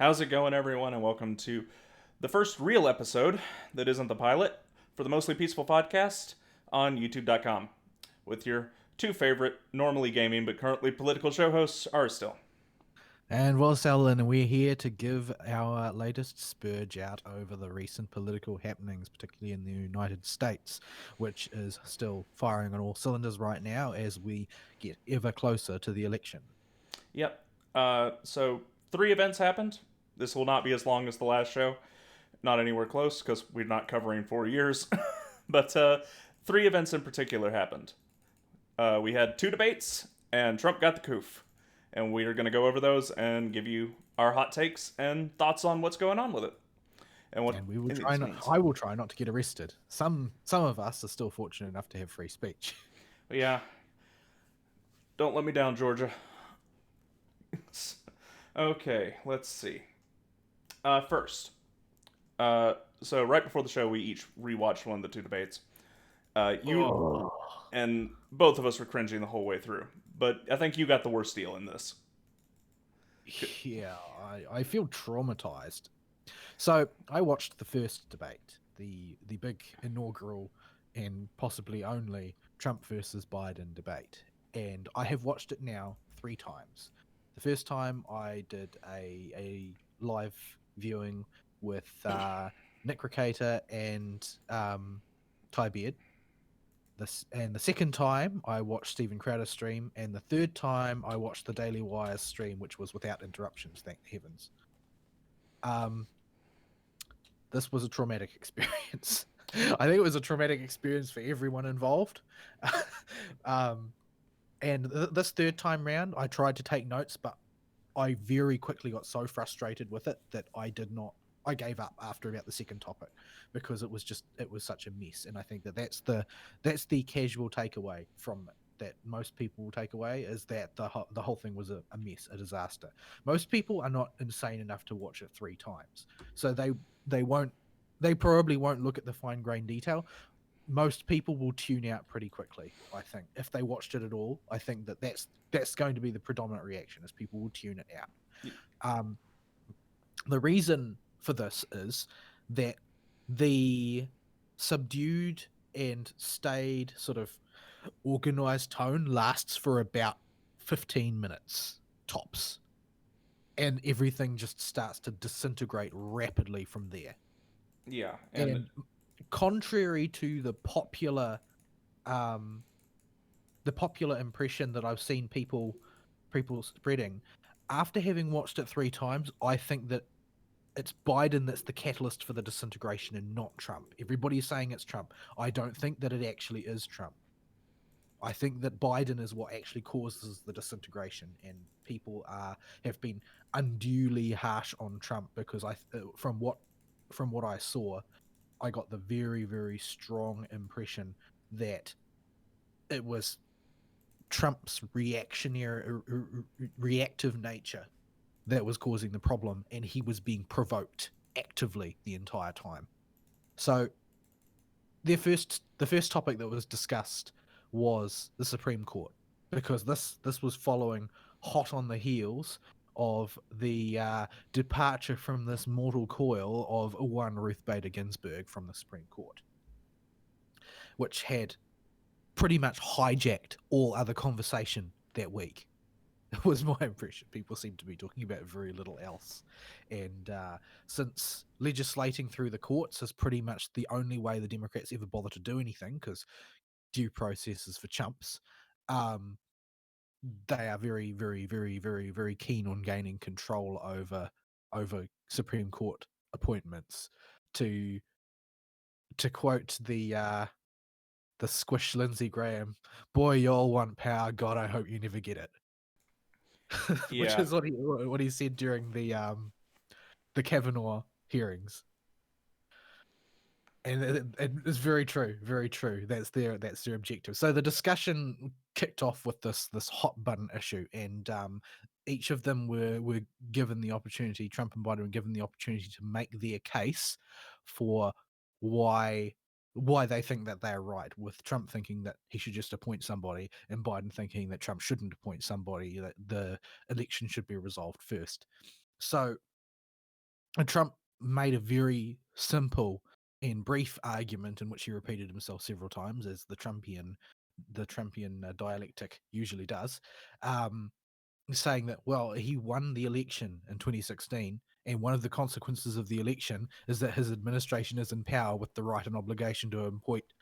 How's it going, everyone, and welcome to the first real episode that isn't the pilot for the Mostly Peaceful podcast on YouTube.com with your two favorite, normally gaming but currently political show hosts, Aristile. And Vaulisel, and we're here to give our latest spurge out over the recent political happenings, particularly in the United States, which is still firing on all cylinders right now as we get ever closer to the election. Yep. So, three events happened. This will not be as long as the last show. Not anywhere close, because we're not covering 4 years. but three events in particular happened. We had two debates, and Trump got the coof. And we are going to go over those and give you our hot takes and thoughts on what's going on with it and what And we will try this not. means. I will try not to get arrested. Some of us are still fortunate enough to have free speech. But yeah, don't let me down, Georgia. Okay, let's see. First, so right before the show, we each rewatched one of the two debates. You Oh. and both of us were cringing the whole way through, but I think you got the worst deal in this. Yeah, I feel traumatized. So I watched the first debate, the big inaugural and possibly only Trump versus Biden debate, and I have watched it now 3 times. The first time I did a live viewing with Nick Ricator and Ty Beard. And the second time I watched Stephen Crowder's stream, and the third time I watched the Daily Wire's stream, which was without interruptions, thank heavens. Um, this was a traumatic experience. I think it was a traumatic experience for everyone involved. And this third time round, I tried to take notes, but I very quickly got so frustrated with it that I did not. I gave up after about the second topic because it was such a mess, and I think that's the casual takeaway from it, that most people will take away is that the whole thing was a mess, a disaster. Most people are not insane enough to watch it 3 times, so they probably won't look at the fine grained detail. Most people will tune out pretty quickly. I think if they watched it at all, I think that's going to be the predominant reaction, is people will tune it out. Um, the reason for this is that the subdued and stayed sort of organized tone lasts for about 15 minutes tops, and everything just starts to disintegrate rapidly from there. Yeah, and And contrary to um the popular impression that I've seen people spreading, after having watched it 3 times, I think that it's Biden that's the catalyst for the disintegration and not Trump. Everybody's saying it's Trump. I don't think that it actually is Trump. I think that Biden is what actually causes the disintegration, and people have been unduly harsh on Trump because from what I saw, I got the very, very strong impression that it was Trump's reactive nature that was causing the problem, and he was being provoked actively the entire time. So the first topic that was discussed was the Supreme Court, because this was following hot on the heels of the departure from this mortal coil of one Ruth Bader Ginsburg from the Supreme Court, which had pretty much hijacked all other conversation that week. It was my impression. People seem to be talking about very little else. And since legislating through the courts is pretty much the only way the Democrats ever bother to do anything, because due process is for chumps, um, they are very, very, very, very, very keen on gaining control over Supreme Court appointments. To quote the squish Lindsey Graham, boy, y'all want power. God, I hope you never get it. Which yeah, is what he said during the Kavanaugh hearings, and it's very true, very true. That's their objective. So the discussion kicked off with this hot button issue, and each of them were given the opportunity. Trump and Biden were given the opportunity to make their case for why they think that they're right, with Trump thinking that he should just appoint somebody and Biden thinking that Trump shouldn't appoint somebody, that the election should be resolved first. So And Trump made a very simple and brief argument in which he repeated himself several times, as the Trumpian dialectic usually does, um, saying that, well, he won the election in 2016, and one of the consequences of the election is that his administration is in power with the right and obligation to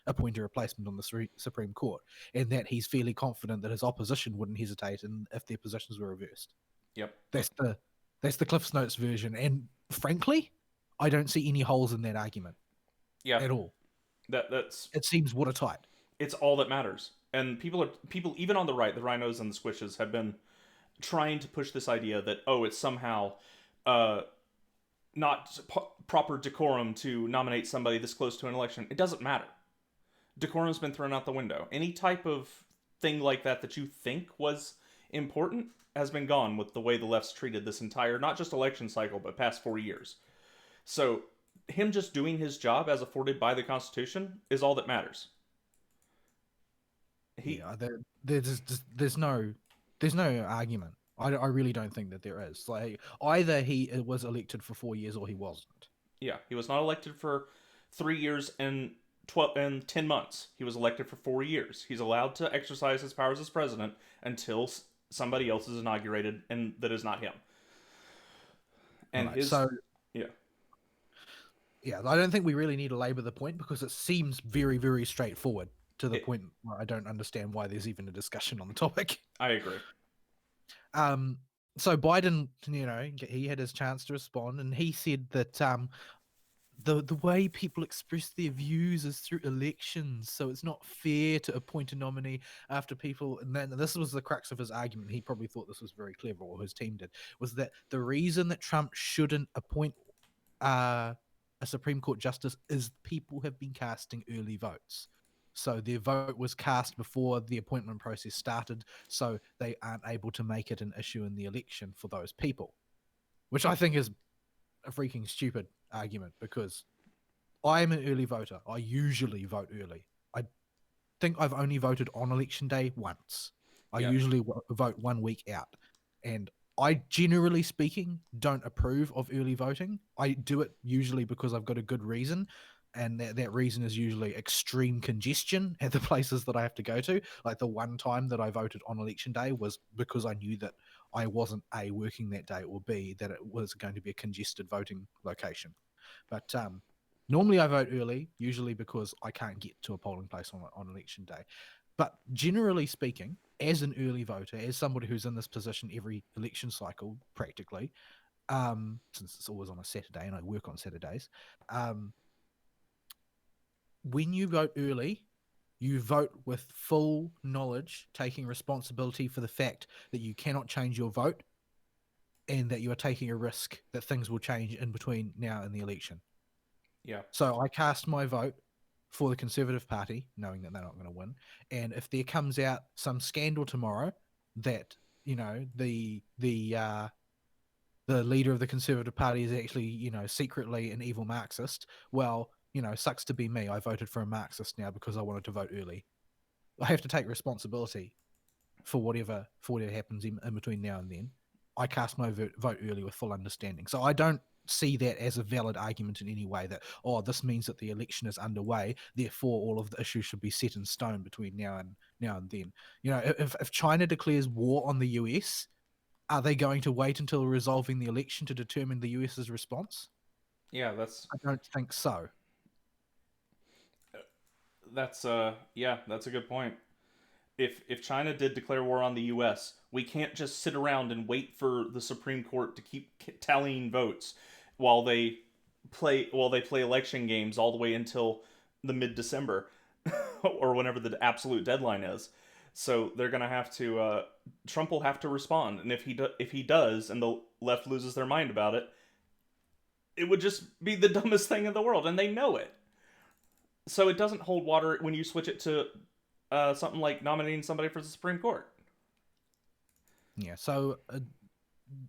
appoint a replacement on the Supreme Court, and that he's fairly confident that his opposition wouldn't hesitate if their positions were reversed. Yep. That's the Cliff's Notes version, and frankly, I don't see any holes in that argument Yeah. at all. That's It seems watertight. it's all that matters. And people even on the right, the rhinos and the squishes, have been trying to push this idea that, oh, it's somehow not proper decorum to nominate somebody this close to an election. It doesn't matter. Decorum's been thrown out the window. Any type of thing like that that you think was important has been gone with the way the left's treated this entire, not just election cycle, but past 4 years. So him just doing his job as afforded by the Constitution is all that matters. Yeah, there's no argument. I really don't think that there is. Like, either he was elected for 4 years or he wasn't. Yeah, he was not elected for 3 years and 10 months. He was elected for 4 years. He's allowed to exercise his powers as president until somebody else is inaugurated, and that is not him. And Right, so yeah, yeah, I don't think we really need to labor the point because it seems very, very straightforward to the it, point where I don't understand why there's even a discussion on the topic. I agree. So Biden, he had his chance to respond, and he said that the way people express their views is through elections, so it's not fair to appoint a nominee after people. And then this was the crux of his argument. He probably thought this was very clever, or his team did, was that the reason that Trump shouldn't appoint a Supreme Court justice is people have been casting early votes. So their vote was cast before the appointment process started, so they aren't able to make it an issue in the election for those people, which I think is a freaking stupid argument because I'm an early voter. I usually vote early. I think I've only voted on election day once. I Yeah. usually vote 1 week out. And I, generally speaking, don't approve of early voting. I do it usually because I've got a good reason. And that reason is usually extreme congestion at the places that I have to go to. Like the one time that I voted on election day was because I knew that I wasn't A, working that day, or B, that it was going to be a congested voting location. But normally I vote early, usually because I can't get to a polling place on election day. But generally speaking, as an early voter, as somebody who's in this position every election cycle, practically, since it's always on a Saturday and I work on Saturdays, when you vote early, you vote with full knowledge, taking responsibility for the fact that you cannot change your vote and that you are taking a risk that things will change in between now and the election. Yeah. So I cast my vote for the Conservative Party, knowing that they're not going to win. And if there comes out some scandal tomorrow that, the leader of the Conservative Party is actually, secretly an evil Marxist, well, sucks to be me. I voted for a Marxist now because I wanted to vote early. I have to take responsibility for whatever happens in between now and then. I cast my vote early with full understanding. So I don't see that as a valid argument in any way that, oh, this means that the election is underway, therefore all of the issues should be set in stone between now and then. If China declares war on the US, are they going to wait until resolving the election to determine the US's response? Yeah, I don't think so. that's a good point. If China did declare war on the U.S., we can't just sit around and wait for the Supreme Court to keep tallying votes while they play election games all the way until the mid-December or whenever the absolute deadline is. So they're gonna have to. Trump will have to respond, and if he does, and the left loses their mind about it, it would just be the dumbest thing in the world, and they know it. So it doesn't hold water when you switch it to something like nominating somebody for the Supreme Court. Yeah. So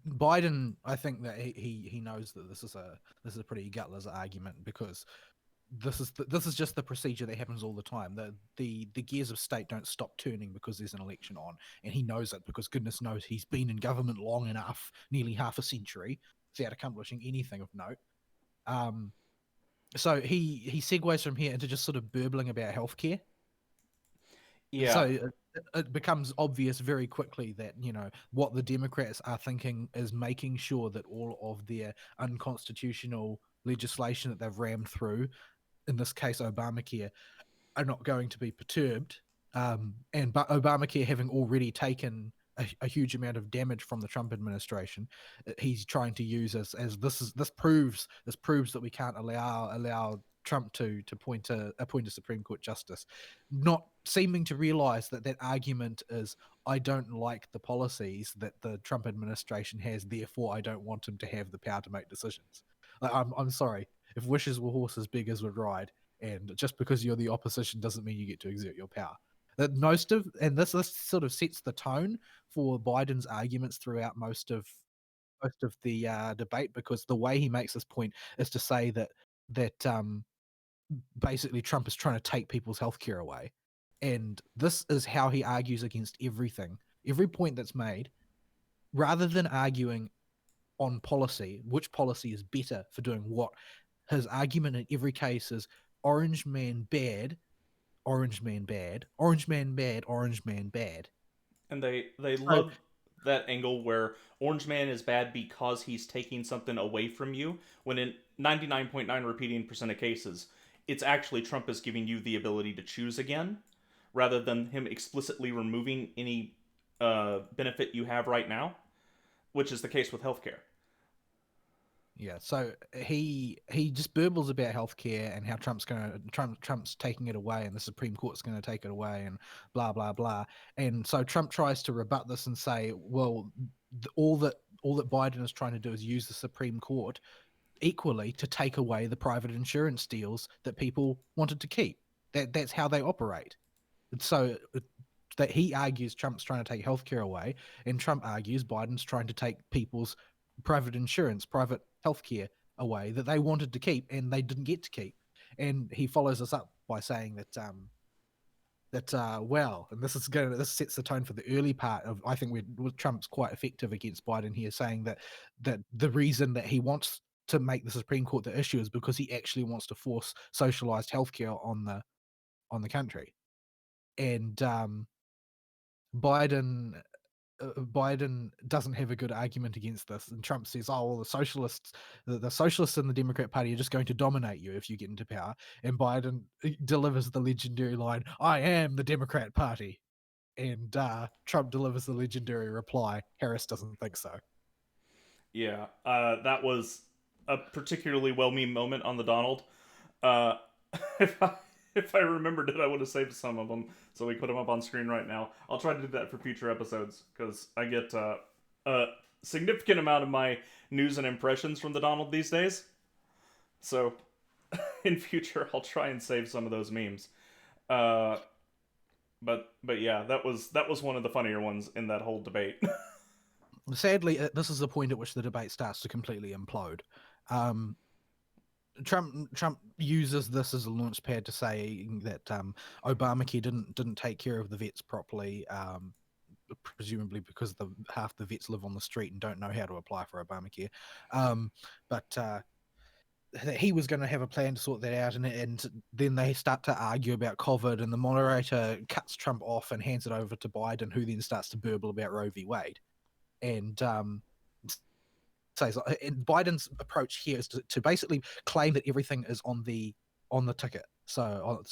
Biden, I think that he knows that this is a pretty gutless argument because this is just the procedure that happens all the time. The gears of state don't stop turning because there's an election on, and he knows it because goodness knows he's been in government long enough, nearly half a century, without accomplishing anything of note. So he segues from here into just sort of burbling about healthcare. Yeah, So it becomes obvious very quickly that, what the Democrats are thinking is making sure that all of their unconstitutional legislation that they've rammed through, in this case Obamacare, are not going to be perturbed. But Obamacare having already taken a huge amount of damage from the Trump administration, he's trying to use as this proves that we can't allow Trump to appoint a Supreme Court justice, not seeming to realize that argument is, I don't like the policies that the Trump administration has, therefore I don't want him to have the power to make decisions. Like, I'm sorry, if wishes were horses, beggars would ride, and just because you're the opposition doesn't mean you get to exert your power. That this sort of sets the tone for Biden's arguments throughout most of the debate, because the way he makes this point is to say that basically Trump is trying to take people's healthcare away, and this is how he argues against everything, every point that's made, rather than arguing on policy, which policy is better for doing what. His argument in every case is orange man bad, orange man bad, orange man bad, orange man bad. and they So love that angle where Orange Man is bad because he's taking something away from you, when in 99.9 repeating percent of cases, it's actually Trump is giving you the ability to choose again, rather than him explicitly removing any benefit you have right now, which is the case with healthcare. yeah, so he just burbles about healthcare and how Trump's taking it away and the Supreme Court's going to take it away and blah blah blah. And so Trump tries to rebut this and say, well, all that Biden is trying to do is use the Supreme Court equally to take away the private insurance deals that people wanted to keep. That's how they operate. So that he argues Trump's trying to take healthcare away, and Trump argues Biden's trying to take people's private insurance, private healthcare away that they wanted to keep and they didn't get to keep. And he follows us up by saying well, and this sets the tone for the early part of, I think Trump's quite effective against Biden here, saying that the reason that he wants to make the Supreme Court the issue is because he actually wants to force socialized healthcare on the country. And Biden Biden doesn't have a good argument against this, and Trump says, "Oh, well, the socialists in the Democrat Party are just going to dominate you if you get into power." And Biden delivers the legendary line, "I am the Democrat Party," and Trump delivers the legendary reply, "Harris doesn't think so." Yeah, that was a particularly well meme moment on the Donald. Uh, if I if I remembered it, I would have saved some of them, so we put them up on screen right now. I'll try to do that for future episodes because I get a significant amount of my news and impressions from the Donald these days. So in future, I'll try and save some of those memes. Uh, but yeah, that was one of the funnier ones in that whole debate. Sadly, this is the point at which the debate starts to completely implode. Um, Trump uses this as a launch pad to say that Obamacare didn't take care of the vets properly, presumably because half the vets live on the street and don't know how to apply for Obamacare. But he was going to have a plan to sort that out, and then they start to argue about COVID, and the moderator cuts Trump off and hands it over to Biden, who then starts to burble about Roe v. Wade. And and Biden's approach here is to basically claim that everything is on the ticket. So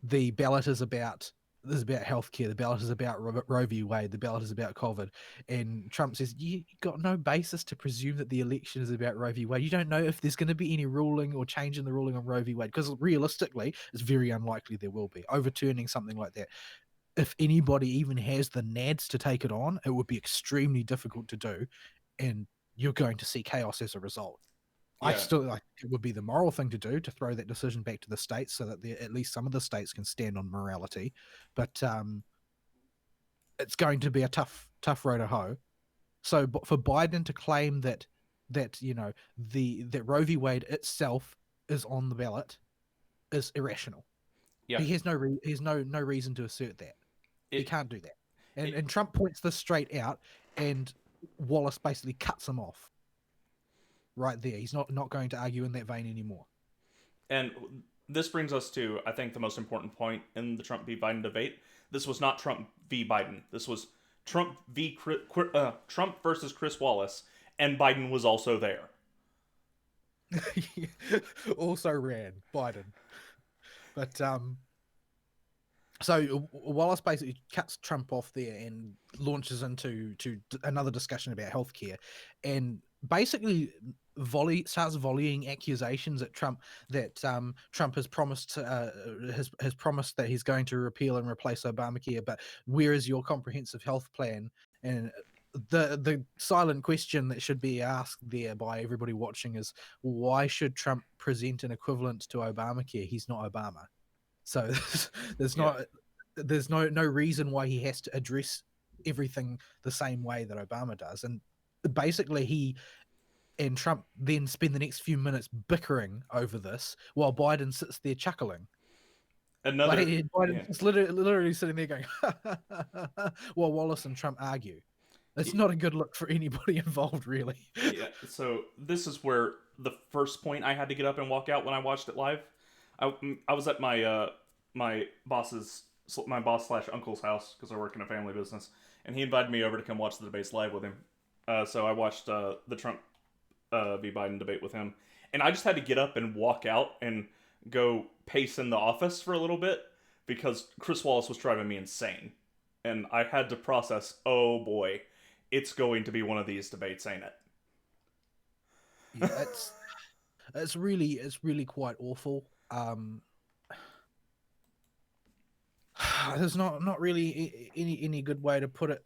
the ballot is about healthcare. The ballot is about Roe v. Wade. The ballot is about COVID. And Trump says, you got no basis to presume that the election is about Roe v. Wade. You don't know if there's going to be any ruling or change in the ruling on Roe v. Wade, because realistically, it's very unlikely there will be. Overturning something like that, if anybody even has the nads to take it on, it would be extremely difficult to do, and you're going to see chaos as a result. I Yeah, still like it would be the moral thing to do to throw that decision back to the states so that at least some of the states can stand on morality, but it's going to be a tough road to hoe. So for Biden to claim that that Roe v. Wade itself is on the ballot is irrational. yeah. He has no reason to assert that. He It, can't do that. it And Trump points this straight out, and Wallace basically cuts him off. right there. He's not going to argue in that vein anymore. And this brings us to, I think, the most important point in the Trump v. Biden debate. This was not Trump v. Biden. This was Trump versus Chris Wallace, and Biden was also there. Also ran Biden, but so Wallace basically cuts Trump off there and launches into another discussion about healthcare, and basically starts volleying accusations at Trump that Trump has promised has promised that he's going to repeal and replace Obamacare, but where is your comprehensive health plan? And the silent question that should be asked there by everybody watching is, why should Trump present an equivalent to Obamacare? He's not Obama. So there's Yeah. not there's no reason why he has to address everything the same way that Obama does. And basically he and Trump then spend the next few minutes bickering over this while Biden sits there chuckling. Like Another, yeah, Biden's just literally sitting there going while Wallace and Trump argue. It's not a good look for anybody involved, really. yeah. So this is where the first point I had to get up and walk out when I watched it live. I was at my boss slash uncle's house because I work in a family business, and he invited me over to come watch the debates live with him. So I watched the Trump v. Biden debate with him, and I just had to get up and walk out and go pace in the office for a little bit because Chris Wallace was driving me insane, and I had to process. Oh boy, it's going to be one of these debates, ain't it? Yeah, it's really quite awful. There's not really any good way to put it.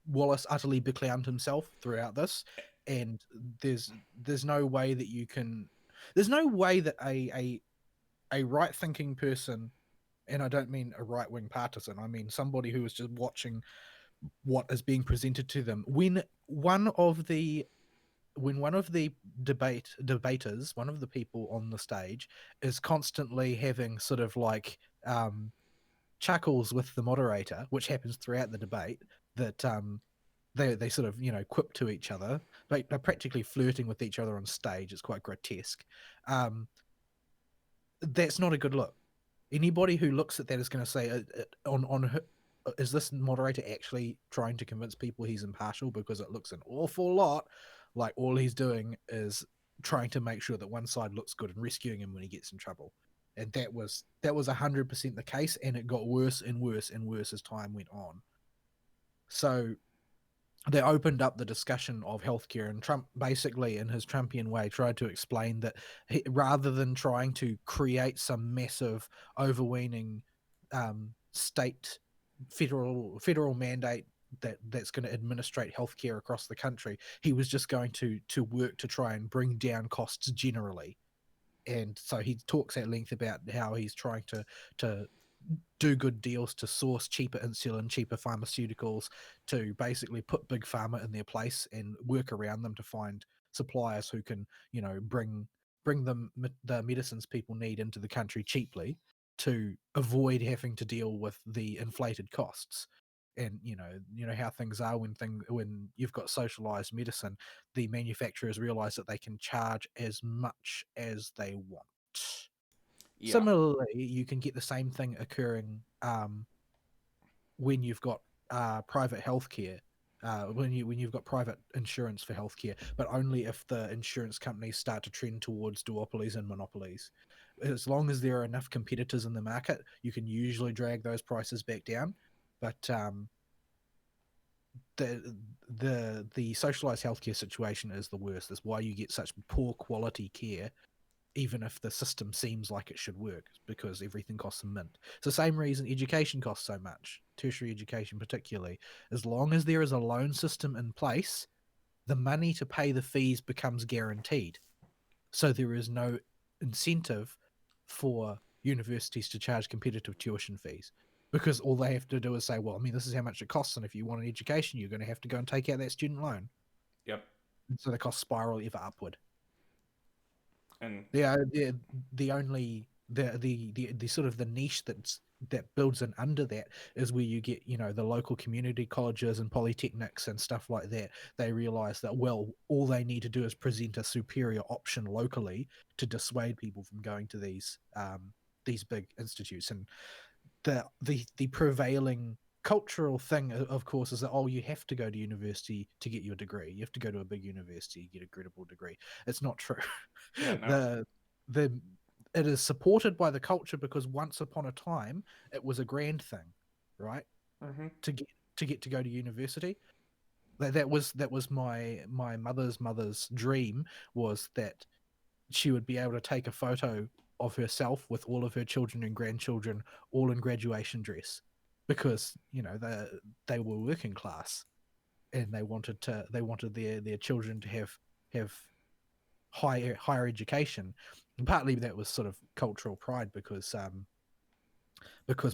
Wallace utterly beclowmed himself throughout this, and there's no way that you can. There's no way that a right thinking person, and I don't mean a right wing partisan, I mean somebody who is just watching what is being presented to them. When one of the debaters, one of the people on the stage, is constantly having sort of like chuckles with the moderator, which happens throughout the debate, that they sort of quip to each other. They're practically flirting with each other on stage. It's quite grotesque. That's not a good look. Anybody who looks at that is going to say, on her, is this moderator actually trying to convince people he's impartial? Because it looks an awful lot like all he's doing is trying to make sure that one side looks good and rescuing him when he gets in trouble. And that was 100% the case, and it got worse and worse and worse as time went on. So they opened up the discussion of healthcare, and Trump basically, in his Trumpian way, tried to explain that rather than trying to create some massive overweening state federal mandate that's going to administrate healthcare across the country, he was just going to work to try and bring down costs generally. And so he talks at length about how he's trying to do good deals to source cheaper insulin, cheaper pharmaceuticals, to basically put big pharma in their place and work around them to find suppliers who can, bring them the medicines people need into the country cheaply to avoid having to deal with the inflated costs. And how things are when you've got socialized medicine, the manufacturers realize that they can charge as much as they want. Yeah. Similarly, you can get the same thing occurring when you've got private healthcare, when you've got private insurance for healthcare, but only if the insurance companies start to trend towards duopolies and monopolies. As long as there are enough competitors in the market, you can usually drag those prices back down. But the socialized healthcare situation is the worst. That's why you get such poor quality care, even if the system seems like it should work, because everything costs a mint. It's the same reason education costs so much, tertiary education particularly. As long as there is a loan system in place, the money to pay the fees becomes guaranteed. So there is no incentive for universities to charge competitive tuition fees, because all they have to do is say, well, I mean, this is how much it costs, and if you want an education, you're going to have to go and take out that student loan. Yep. And so the costs spiral ever upward. And The only the sort of the niche that's builds in under that is where you get, the local community colleges and polytechnics and stuff like that. They realize that, well, all they need to do is present a superior option locally to dissuade people from going to these big institutes. And the prevailing cultural thing, of course, is that, oh, you have to go to university to get your degree. You have to go to a big university to get a credible degree. It's not true. Yeah, no. The it is supported by the culture because once upon a time it was a grand thing, right? Mm-hmm. To get to go to university. That was my mother's dream, was that she would be able to take a photo of herself with all of her children and grandchildren all in graduation dress, because they were working class, and they wanted their children to have higher education. And partly that was sort of cultural pride, because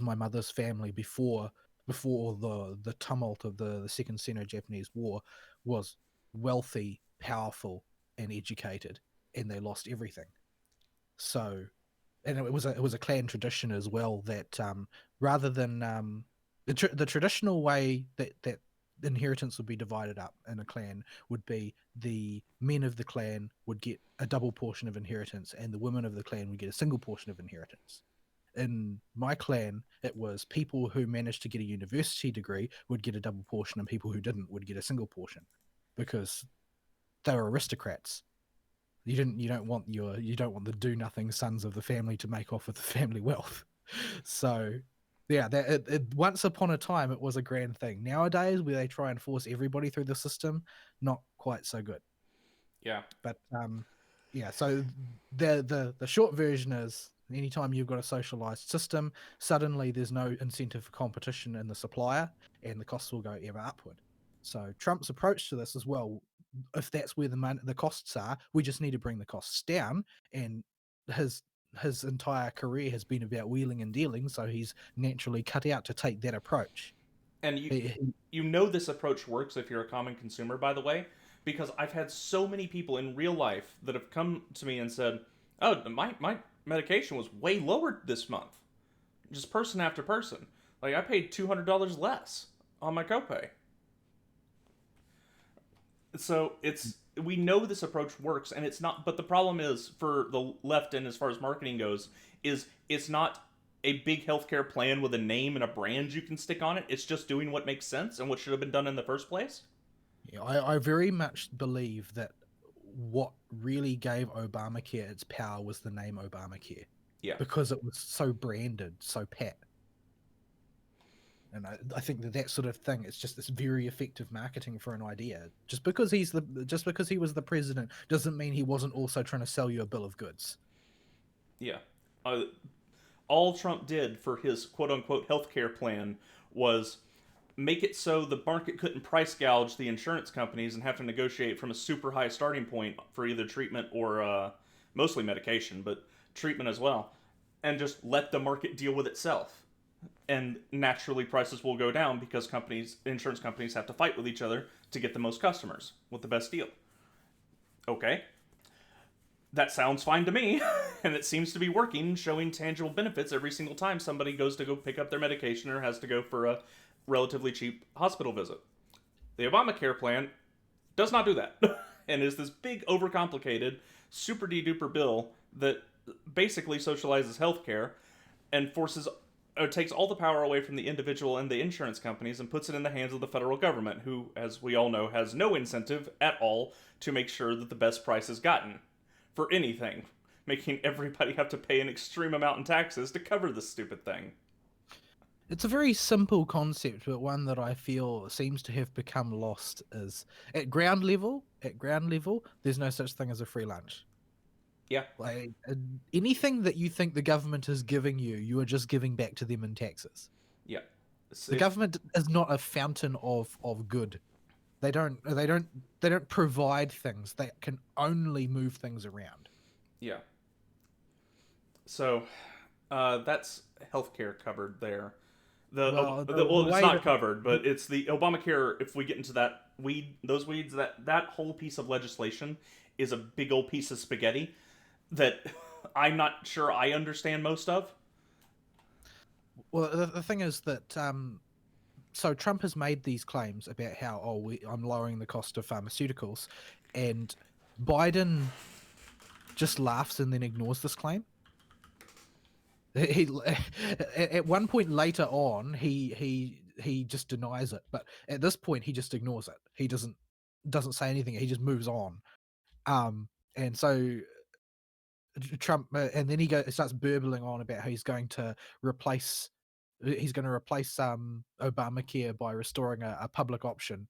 my mother's family, before the tumult of the Second Sino-Japanese War, was wealthy, powerful, and educated, and they lost everything. So, and it was a clan tradition as well, that rather than the traditional way that inheritance would be divided up in a clan would be the men of the clan would get a double portion of inheritance, and the women of the clan would get a single portion of inheritance. In my clan, it was people who managed to get a university degree would get a double portion, and people who didn't would get a single portion, because they were aristocrats. You don't want the do nothing sons of the family to make off with the family wealth. So yeah, once upon a time it was a grand thing. Nowadays, where they try and force everybody through the system, not quite so good. Yeah. But yeah, so the short version is, anytime you've got a socialized system, suddenly there's no incentive for competition in the supplier, and the costs will go ever upward. So Trump's approach to this as well, if that's where the costs are, we just need to bring the costs down. And his his entire career has been about wheeling and dealing, so he's naturally cut out to take that approach. And you He- you know this approach works if you're a common consumer, by the way, because I've had so many people in real life that have come to me and said, "Oh, my medication was way lower this month." Just person after person. Like I paid $200 less on my copay. So it's we know this approach works, and it's not. But the problem is for the left, and as far as marketing goes, is it's not a big healthcare plan with a name and a brand you can stick on it. It's just doing what makes sense and what should have been done in the first place. Yeah, I very much believe that what really gave Obamacare its power was the name Obamacare, Yeah, because it was so branded, so pat. And I think that sort of thing, it's just this very effective marketing for an idea. Just because he was the president doesn't mean he wasn't also trying to sell you a bill of goods. yeah. Uh, all Trump did for his quote unquote healthcare plan was make it so the market couldn't price gouge the insurance companies and have to negotiate from a super high starting point for either treatment or mostly medication, but treatment as well, and just let the market deal with itself. And naturally, prices will go down because insurance companies, have to fight with each other to get the most customers with the best deal. Okay, that sounds fine to me, and it seems to be working, showing tangible benefits every single time somebody goes to go pick up their medication or has to go for a relatively cheap hospital visit. The Obamacare plan does not do that, and is this big, overcomplicated, super duper bill that basically socializes healthcare and forces or takes all the power away from the individual and the insurance companies and puts it in the hands of the federal government, who, as we all know, has no incentive at all to make sure that the best price is gotten for anything, making everybody have to pay an extreme amount in taxes to cover this stupid thing. It's a very simple concept, but one that I feel seems to have become lost. Is at ground level, there's no such thing as a free lunch. Yeah, Like, anything that you think the government is giving you, you are just giving back to them in taxes. yeah. The If government is not a fountain of good. They don't provide things. They can only move things around. yeah, so that's healthcare covered there. Well, Well, the it's way not that covered, but it's the Obamacare. If we get into those weeds, that whole piece of legislation is a big old piece of spaghetti that I'm not sure I understand most of. Well, the thing is that so Trump has made these claims about how I'm lowering the cost of pharmaceuticals, and Biden just laughs and then ignores this claim. He at one point later on he just denies it, but at this point he just ignores it. He doesn't say anything. He just moves on. And so Trump, and then he starts burbling on about how replace he's going to replace Obamacare by restoring a public option,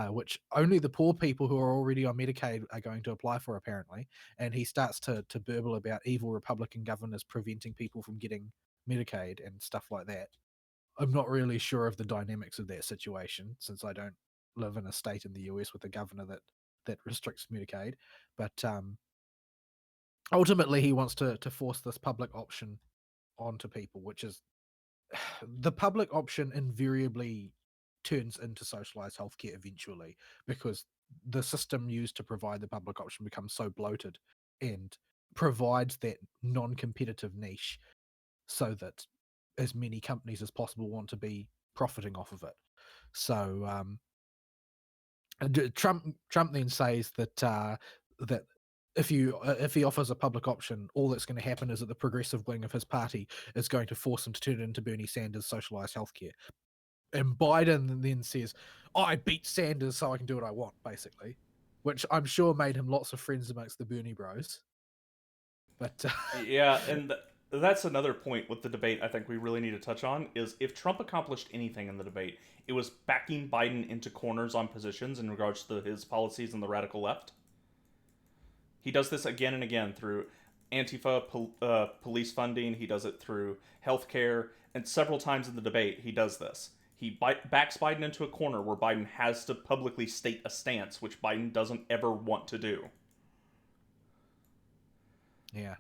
which only the poor people who are already on Medicaid are going to apply for, apparently. And he starts to burble about evil Republican governors preventing people from getting Medicaid and stuff like that. I'm not really sure of the dynamics of that situation, since I don't live in a state in the US with a governor that restricts Medicaid. But ultimately, he wants to force this public option onto people, which is the public option invariably turns into socialized healthcare eventually, because the system used to provide the public option becomes so bloated and provides that non-competitive niche so that as many companies as possible want to be profiting off of it. So Trump then says that if he offers a public option, all that's going to happen is that the progressive wing of his party is going to force him to turn it into Bernie Sanders' socialized healthcare. And Biden then says, "I beat Sanders, so I can do what I want," basically, which I'm sure made him lots of friends amongst the Bernie Bros. But Yeah, and that's another point with the debate I think we really need to touch on is if Trump accomplished anything in the debate, it was backing Biden into corners on positions in regards to his policies in the radical left. He does this again and again through police funding. He does it through healthcare, and several times in the debate he does this. He backs Biden into a corner where Biden has to publicly state a stance, which Biden doesn't ever want to do. yeah.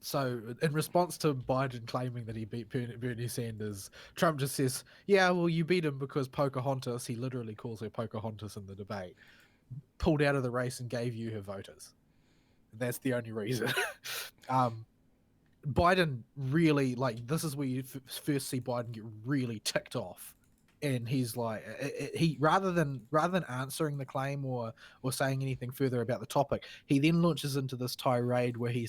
So in response to Biden claiming that he beat Bernie Sanders, Trump just says, "Yeah, well, you beat him because Pocahontas," he literally calls her Pocahontas in the debate, "pulled out of the race and gave you her voters. That's the only reason." um, Biden really, like, this is where you first see Biden get really ticked off, and he's like, he rather than answering the claim or saying anything further about the topic, he then launches into this tirade where he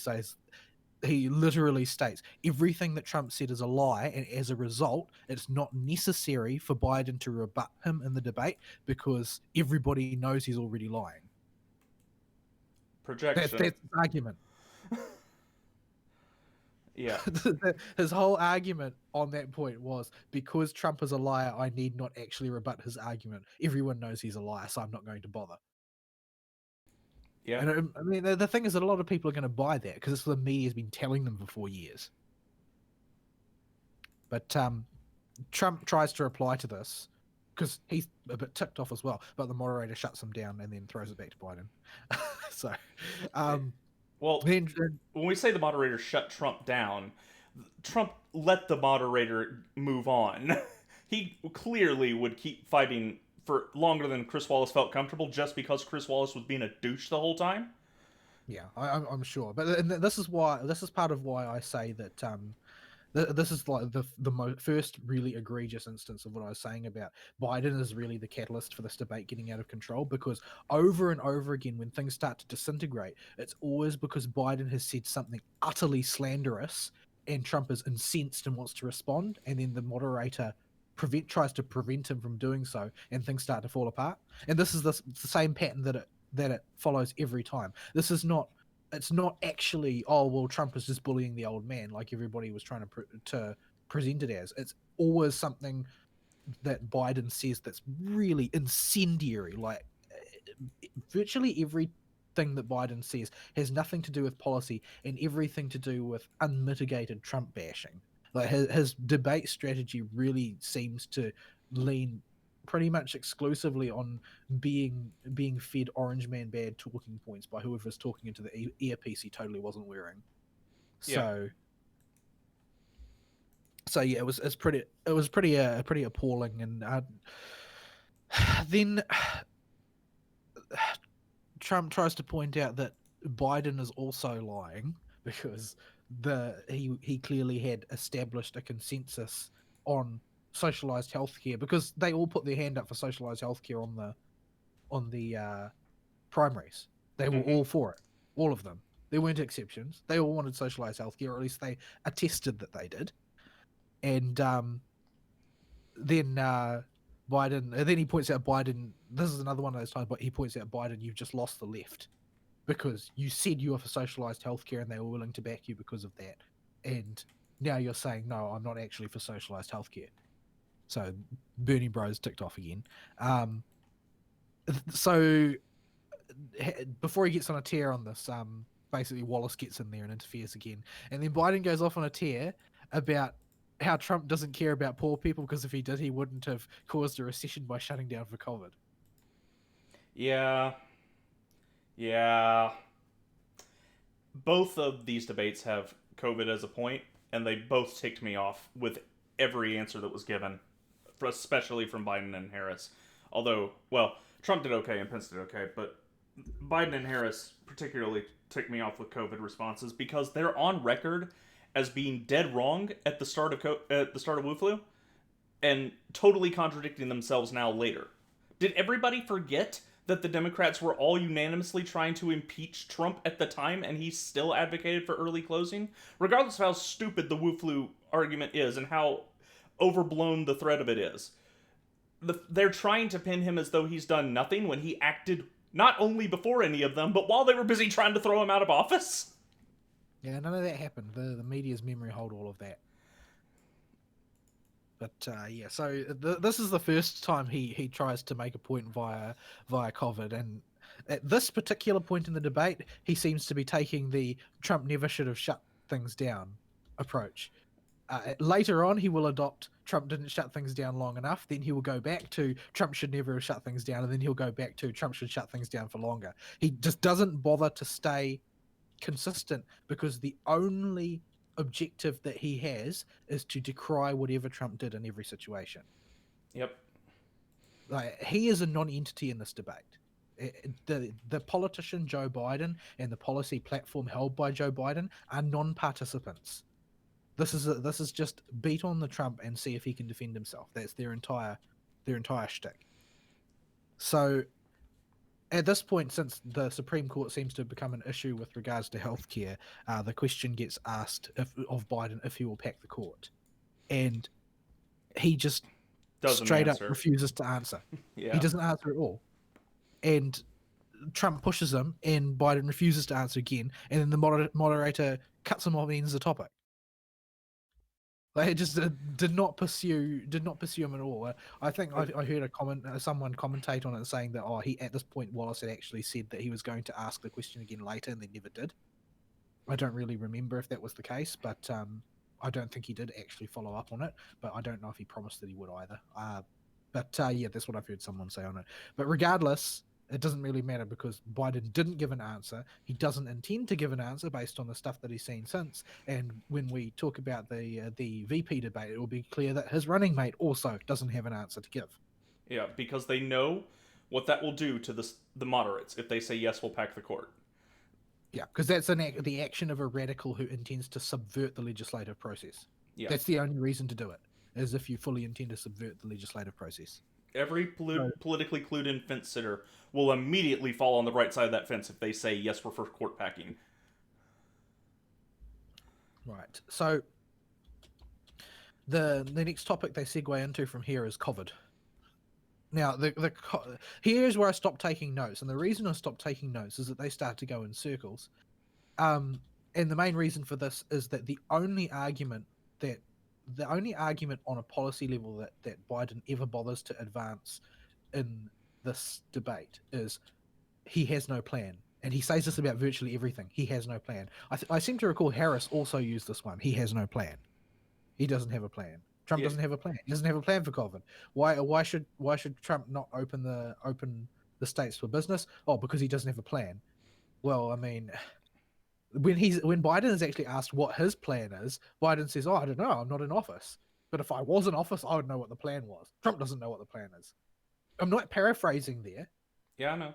literally states everything that Trump said is a lie, and as a result, it's not necessary for Biden to rebut him in the debate because everybody knows he's already lying. That's Projection. his argument. Yeah. His whole argument on that point was, because Trump is a liar, I need not actually rebut his argument. Everyone knows he's a liar, so I'm not going to bother. Yeah. And I mean, the thing is that a lot of people are going to buy that because it's what the media's been telling them for 4 years. But Trump tries to reply to this because he's a bit ticked off as well, but the moderator shuts him down and then throws it back to Biden. So, Well, then when we say the moderator shut Trump down, Trump let the moderator move on. He clearly would keep fighting for longer than Chris Wallace felt comfortable just because Chris Wallace was being a douche the whole time. yeah, I'm sure, but this is part of why I say that this is like the first really egregious instance of what I was saying about Biden is really the catalyst for this debate getting out of control, because over and over again when things start to disintegrate, it's always because Biden has said something utterly slanderous and Trump is incensed and wants to respond, and then the moderator tries to prevent him from doing so, and things start to fall apart. And this is the same pattern that it follows every time. This is not It's not actually, oh well, Trump is just bullying the old man like everybody was trying to present it as. It's always something that Biden says that's really incendiary. Like virtually everything that Biden says has nothing to do with policy and everything to do with unmitigated Trump bashing. Like his debate strategy really seems to lean pretty much exclusively on being fed orange man bad talking points by whoever's talking into the earpiece he totally wasn't wearing. Yeah. So yeah, it was pretty appalling. And then Trump tries to point out that Biden is also lying because he clearly had established a consensus on socialized healthcare, because they all put their hand up for socialized healthcare on the primaries. They were all for it, all of them. There weren't exceptions. They all wanted socialized healthcare, or at least they attested that they did. And then Biden, and then he points out Biden. This is another one of those times, but he points out Biden, you've just lost the left because you said you were for socialized healthcare and they were willing to back you because of that. And now you're saying, no, I'm not actually for socialized healthcare. So Bernie Bros ticked off again. So before he gets on a tear on this, basically Wallace gets in there and interferes again. And then Biden goes off on a tear about how Trump doesn't care about poor people, because if he did, he wouldn't have caused a recession by shutting down for COVID. Yeah. Yeah. Both of these debates have COVID as a point, and they both ticked me off with every answer that was given, especially from Biden and Harris. Although, well, Trump did okay and Pence did okay, but Biden and Harris particularly ticked me off with COVID responses because they're on record as being dead wrong at the start of Wu flu, and totally contradicting themselves now later. Did everybody forget that the Democrats were all unanimously trying to impeach Trump at the time, and he still advocated for early closing? Regardless of how stupid the Wu flu argument is and how overblown the threat of it is, they're trying to pin him as though he's done nothing when he acted not only before any of them, but while they were busy trying to throw him out of office. Yeah, none of that happened. The media's memory hold all of that. But yeah, so this is the first time he tries to make a point via COVID, and at this particular point in the debate, he seems to be taking the Trump never should have shut things down approach. Later on, he will adopt Trump didn't shut things down long enough. Then he will go back to Trump should never have shut things down, and then he'll go back to Trump should shut things down for longer. He just doesn't bother to stay consistent, because the only objective that he has is to decry whatever Trump did in every situation. Yep. Like, he is a non-entity in this debate. The politician Joe Biden and the policy platform held by Joe Biden are non-participants. This is just beat on the Trump and see if he can defend himself. That's their entire shtick. So at this point, since the Supreme Court seems to have become an issue with regards to healthcare, the question gets asked of Biden if he will pack the court, and he just straight up refuses to answer. Yeah. He doesn't answer at all, and Trump pushes him, and Biden refuses to answer again, and then the moderator cuts him off and ends the topic. They just did not pursue him at all. I think I heard someone commentate on it saying that he at this point Wallace had actually said that he was going to ask the question again later, and they never did. I don't really remember if that was the case, but I don't think he did actually follow up on it. But I don't know if he promised that he would either. But yeah, that's what I've heard someone say on it. But regardless, it doesn't really matter, because Biden didn't give an answer. He doesn't intend to give an answer based on the stuff that he's seen since. And when we talk about the VP debate, it will be clear that his running mate also doesn't have an answer to give. Yeah, because they know what that will do to the moderates if they say, yes, we'll pack the court. Yeah, because that's the action of a radical who intends to subvert the legislative process. Yeah. That's the only reason to do it, is if you fully intend to subvert the legislative process. Every politically clued in fence sitter will immediately fall on the right side of that fence if they say, yes, we're for court packing. Right. So the next topic they segue into from here is COVID. Now, here's where I stopped taking notes, and the reason I stopped taking notes is that they start to go in circles. And the main reason for this is that the only argument on a policy level that Biden ever bothers to advance in this debate is he has no plan. And he says this about virtually everything. He has no plan. I seem to recall Harris also used this one. He has no plan. He doesn't have a plan. Trump doesn't have a plan. He doesn't have a plan for COVID. Why should Trump not open the states for business? Oh, because he doesn't have a plan. Well, I mean, when Biden is actually asked what his plan is, Biden says, I don't know, I'm not in office. But if I was in office, I would know what the plan was. Trump doesn't know what the plan is. I'm not paraphrasing there. Yeah, I know.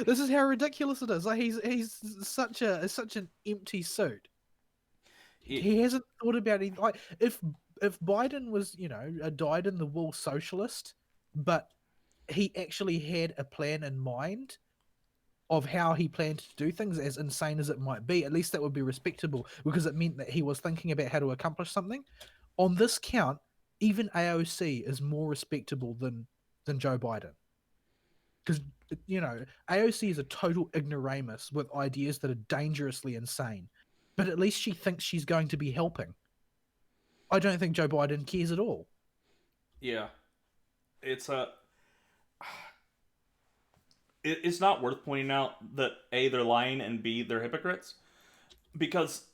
This is how ridiculous it is. Like, he's such an empty suit. He hasn't thought about anything. Like, if if Biden was, a dyed in the wool socialist, but he actually had a plan in mind of how he planned to do things, as insane as it might be, at least that would be respectable because it meant that he was thinking about how to accomplish something. On this count, even AOC is more respectable than Joe Biden because AOC is a total ignoramus with ideas that are dangerously insane, but at least she thinks she's going to be helping. I don't think Joe Biden cares at all. Yeah, it's it's not worth pointing out that A, they're lying, and B, they're hypocrites, because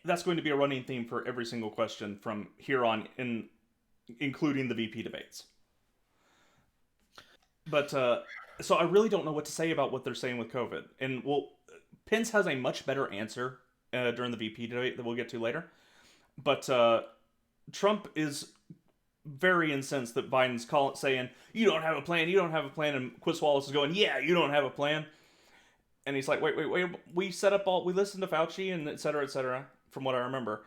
that's going to be a running theme for every single question from here on, including the VP debates. But so I really don't know what to say about what they're saying with COVID. And well, Pence has a much better answer during the VP debate that we'll get to later. But Trump is very incensed that Biden's saying, "You don't have a plan. You don't have a plan," and Chris Wallace is going, "Yeah, you don't have a plan." And he's like, "Wait. We set up we listened to Fauci and et cetera, from what I remember."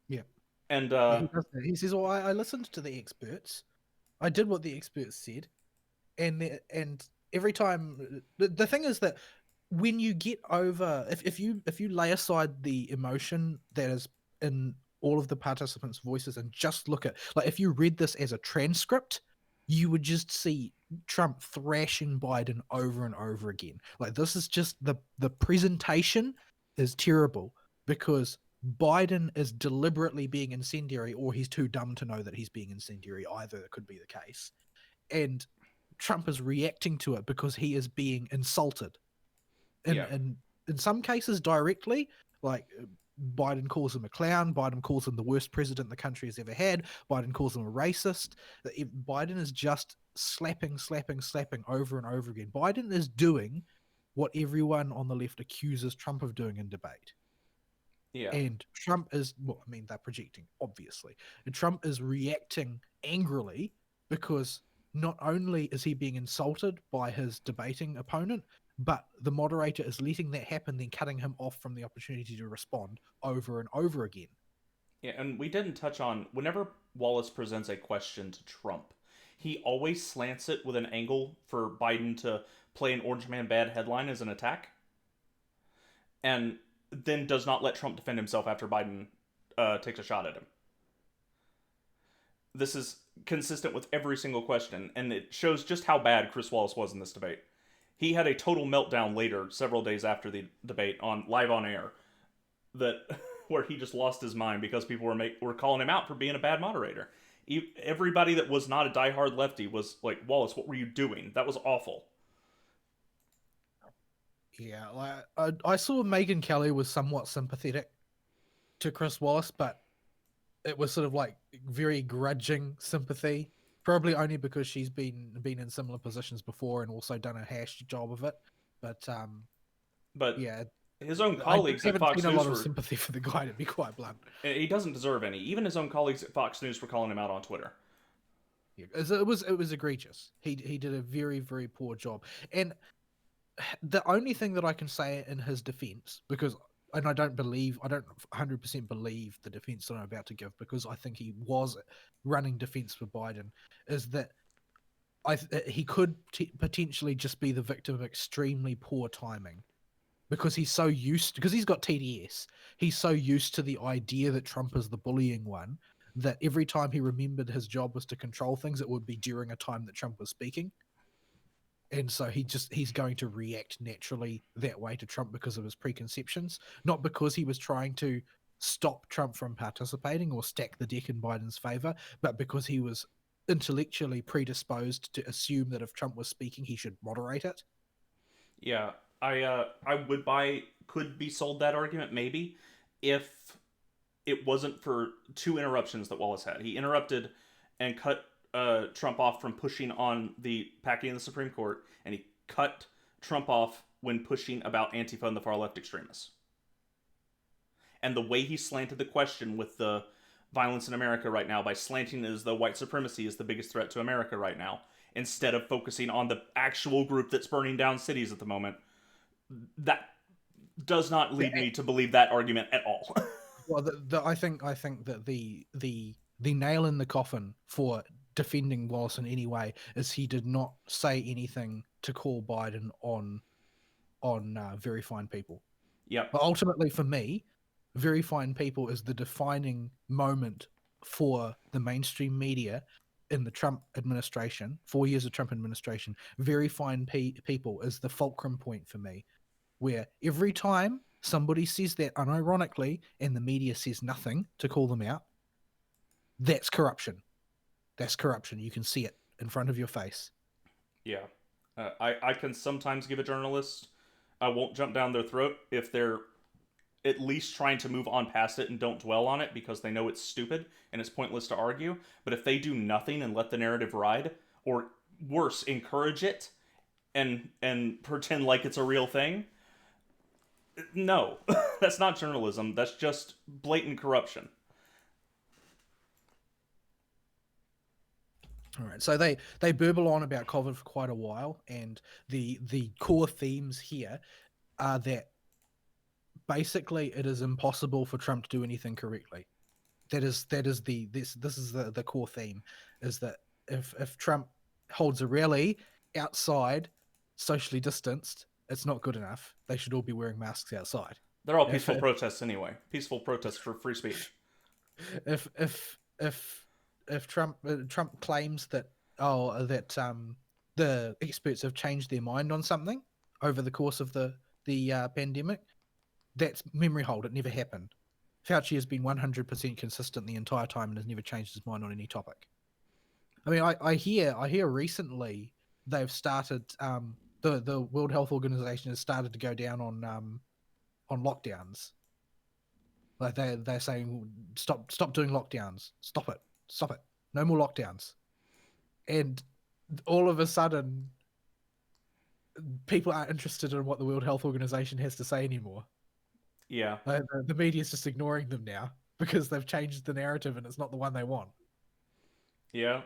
Yeah. And Yeah, he does that. He says, "Well, I listened to the experts. I did what the experts said, and every time the thing is that when you get over, if you lay aside the emotion that is in all of the participants' voices and just look at, like, if you read this as a transcript, you would just see Trump thrashing Biden over and over again. Like, this is just the presentation is terrible because Biden is deliberately being incendiary, or he's too dumb to know that he's being incendiary. Either could be the case. And Trump is reacting to it because he is being insulted. And yeah, in some cases directly, like Biden calls him a clown, Biden calls him the worst president the country has ever had, Biden calls him a racist. Biden is just slapping over and over again. Biden is doing what everyone on the left accuses Trump of doing in debate. yeah, And Trump is, well, I mean, they're projecting, obviously. And Trump is reacting angrily because not only is he being insulted by his debating opponent, but the moderator is letting that happen, then cutting him off from the opportunity to respond over and over again. yeah. And we didn't touch on whenever Wallace presents a question to Trump, he always slants it with an angle for Biden to play an Orange Man bad headline as an attack, and then does not let Trump defend himself after Biden takes a shot at him. This is consistent with every single question, and it shows just how bad Chris Wallace was in this debate. He had a total meltdown later, several days after the debate, on live on air, that where he just lost his mind because people were calling him out for being a bad moderator. Everybody that was not a diehard lefty was like, "Wallace, what were you doing? That was awful." Yeah, like I saw Megyn Kelly was somewhat sympathetic to Chris Wallace, but it was sort of like very grudging sympathy, probably only because she's been in similar positions before and also done a hash job of it. But But yeah, his own I colleagues at haven't Fox seen a News lot of were. sympathy for the guy, to be quite blunt. He doesn't deserve any. Even his own colleagues at Fox News were calling him out on Twitter. Yeah, it was egregious. He did a very very poor job, and the only thing that I can say in his defense, because and I don't 100% believe the defense that I'm about to give, because I think he was running defense for Biden, is that he could potentially just be the victim of extremely poor timing because because he's got TDS. He's so used to the idea that Trump is the bullying one that every time he remembered his job was to control things, it would be during a time that Trump was speaking. And so he's going to react naturally that way to Trump because of his preconceptions, not because he was trying to stop Trump from participating or stack the deck in Biden's favor, but because he was intellectually predisposed to assume that if Trump was speaking, he should moderate it. Yeah, I would could be sold that argument maybe if it wasn't for two interruptions that Wallace had. He interrupted and cut Trump off from pushing on the packing in the Supreme Court, and he cut Trump off when pushing about Antifa and the far left extremists. And the way he slanted the question with the violence in America right now by slanting it as though white supremacy is the biggest threat to America right now, instead of focusing on the actual group that's burning down cities at the moment, that does not Yeah, lead me to believe that argument at all. well, I think that the The nail in the coffin for defending Wallace in any way is he did not say anything to call Biden on very fine people. Yep. But ultimately, for me, very fine people is the defining moment for the mainstream media in the Trump administration. 4 years of Trump administration, very fine people is the fulcrum point for me, where every time somebody says that unironically and the media says nothing to call them out, that's corruption. That's corruption. You can see it in front of your face. Yeah. I can sometimes give a journalist, I won't jump down their throat if they're at least trying to move on past it and don't dwell on it because they know it's stupid and it's pointless to argue. But if they do nothing and let the narrative ride, or worse, encourage it and pretend like it's a real thing, no, that's not journalism. That's just blatant All right, so they burble on about COVID for quite a while, and the core themes here are that basically it is impossible for Trump to do anything correctly. This is the core theme, is that if Trump holds a rally outside, socially distanced, it's not good enough. They should all be wearing masks outside. They're all If peaceful protests anyway. Peaceful protests for free speech. if if if if Trump claims that the experts have changed their mind on something over the course of the pandemic, that's memory hold. It never happened. Fauci has been 100% consistent the entire time and has never changed his mind on any topic. I mean, I hear recently they've started the World Health Organization has started to go down on lockdowns. Like they're saying stop doing lockdowns. Stop it. No more lockdowns. And all of a sudden, people aren't interested in what the World Health Organization has to say anymore. Yeah. The media is just ignoring them now because they've changed the narrative and it's not the one they want. Yeah.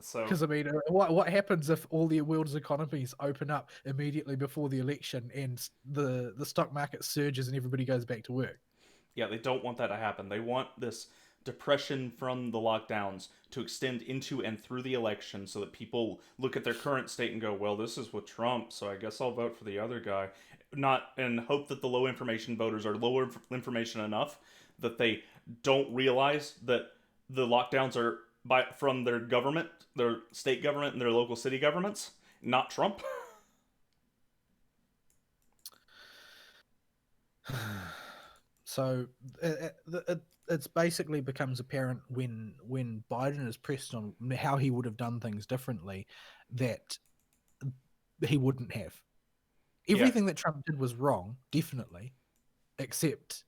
So Because I mean, what happens if all the world's economies open up immediately before the election and the stock market surges and everybody goes back to work? yeah, they don't want that to happen. They want this depression from the lockdowns to extend into and through the election so that people look at their current state and go, well, this is with Trump, so I guess I'll vote for the other guy. Not and hope that the low information voters are lower information enough that they don't realize that the lockdowns are from their government, their state government, and their local city governments, not Trump. So it's basically becomes apparent when Biden is pressed on how he would have done things differently, that he wouldn't have. Yeah. Everything that Trump did was wrong, definitely, except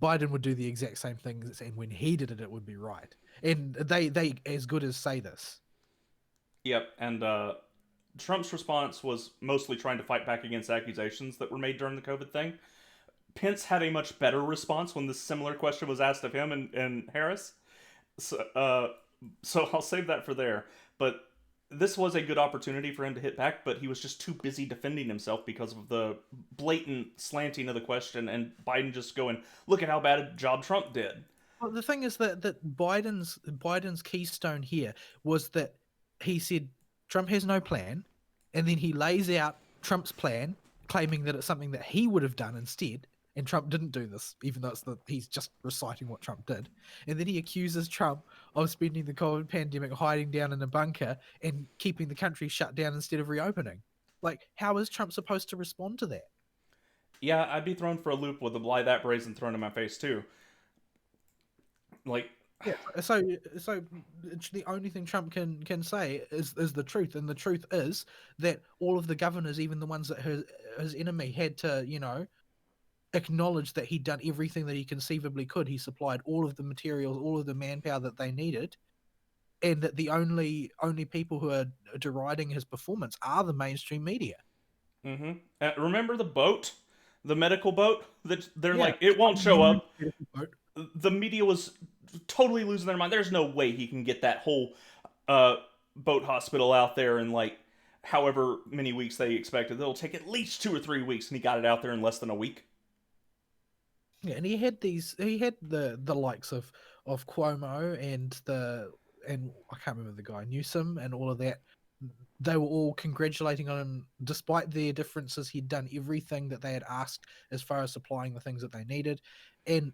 Biden would do the exact same things, and when he did it, it would be right. And they as good as say this. Yep. And Trump's response was mostly trying to fight back against accusations that were made during the COVID thing. Pence had a much better response when this similar question was asked of him and Harris. So I'll save that for there. But this was a good opportunity for him to hit back, but he was just too busy defending himself because of the blatant slanting of the question and Biden just going, look at how bad a job Trump did. Well, the thing is that Biden's keystone here was that he said Trump has no plan, and then he lays out Trump's plan, claiming that it's something that he would have done instead, and Trump didn't do this, even though he's just reciting what Trump did. And then he accuses Trump of spending the COVID pandemic hiding down in a bunker and keeping the country shut down instead of reopening. Like, how is Trump supposed to respond to that? Yeah, I'd be thrown for a loop with a lie that brazen thrown in my face too. Like, Yeah, so the only thing Trump can say is the truth, and the truth is that all of the governors, even the ones that his enemy had to, acknowledge that he'd done everything that he conceivably could. He supplied all of the materials, all of the manpower that they needed, and that the only people who are deriding his performance are the mainstream media. mm-hmm. Remember the boat, the medical boat that they're Yeah, like, it won't show huge up. medical boat. The media was totally losing their mind. There's no way he can get that whole uh, boat hospital out there in like however many weeks they expected. It'll take at least 2 or 3 weeks, and he got it out there in less than a week. Yeah, and he had the likes of Cuomo and I can't remember the guy Newsom and all of that. They were all congratulating on him despite their differences. He'd done everything that they had asked as far as supplying the things that they needed, and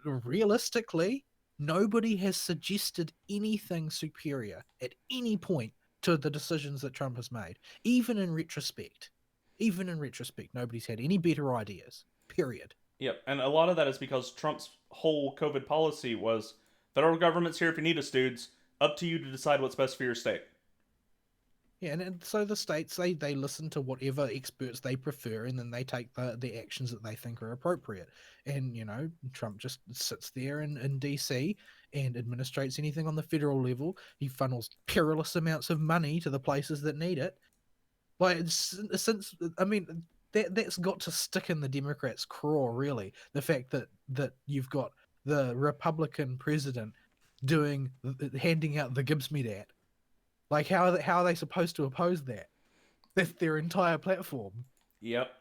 realistically, nobody has suggested anything superior at any point to the decisions that Trump has made. Even in retrospect, nobody's had any better ideas. Period. Yep, and a lot of that is because Trump's whole COVID policy was federal government's here if you need us, dudes. Up to you to decide what's best for your state. Yeah, and so the states they listen to whatever experts they prefer, and then they take the actions that they think are appropriate. And Trump just sits there in DC and administrates anything on the federal level. He funnels perilous amounts of money to the places that need it. Like since I mean that's got to stick in the Democrats' craw, really. The fact that you've got the Republican president handing out the Gibbs me that. Like how are they supposed to oppose that? That's their entire platform. Yep,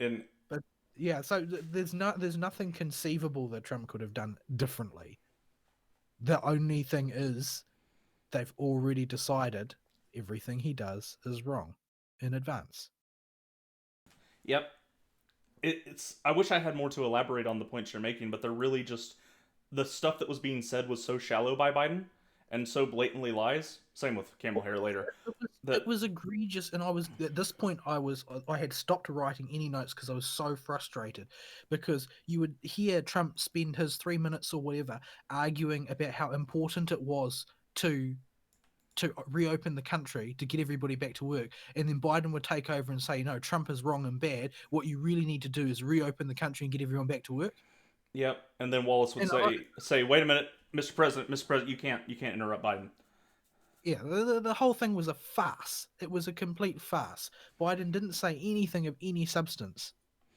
and But yeah, so there's nothing conceivable that Trump could have done differently. The only thing is they've already decided everything he does is wrong in advance. yep, it's. I wish I had more to elaborate on the points you're making, but they're really just the stuff that was being said was so shallow by Biden and so blatantly lies. Same with camel hair later. That It was egregious, and I was at this point. I had stopped writing any notes because I was so frustrated, because you would hear Trump spend his 3 minutes or whatever arguing about how important it was to reopen the country to get everybody back to work, and then Biden would take over and say, "No, Trump is wrong and bad. What you really need to do is reopen the country and get everyone back to work." yep, and then Wallace would And say, wait a minute, Mr. President, you can't interrupt Biden. yeah, the whole thing was a farce. It was a complete farce. Biden didn't say anything of any substance.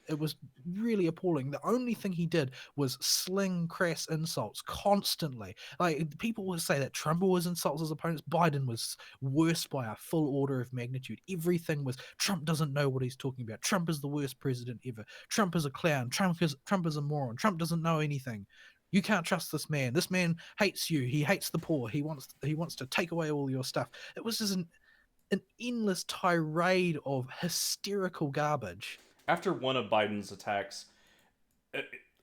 It was really appalling. The only thing he did was sling crass insults constantly. Like people would say that Trump always insults his opponents. Biden was worse by a full order of magnitude. Everything was Trump doesn't know what he's talking about. Trump is the worst president ever. Trump is a clown. Trump is a moron. Trump doesn't know anything. You can't trust this man. This man hates you. He hates the poor. He wants to take away all your stuff. It was just an endless tirade of hysterical garbage. After one of Biden's attacks, uh,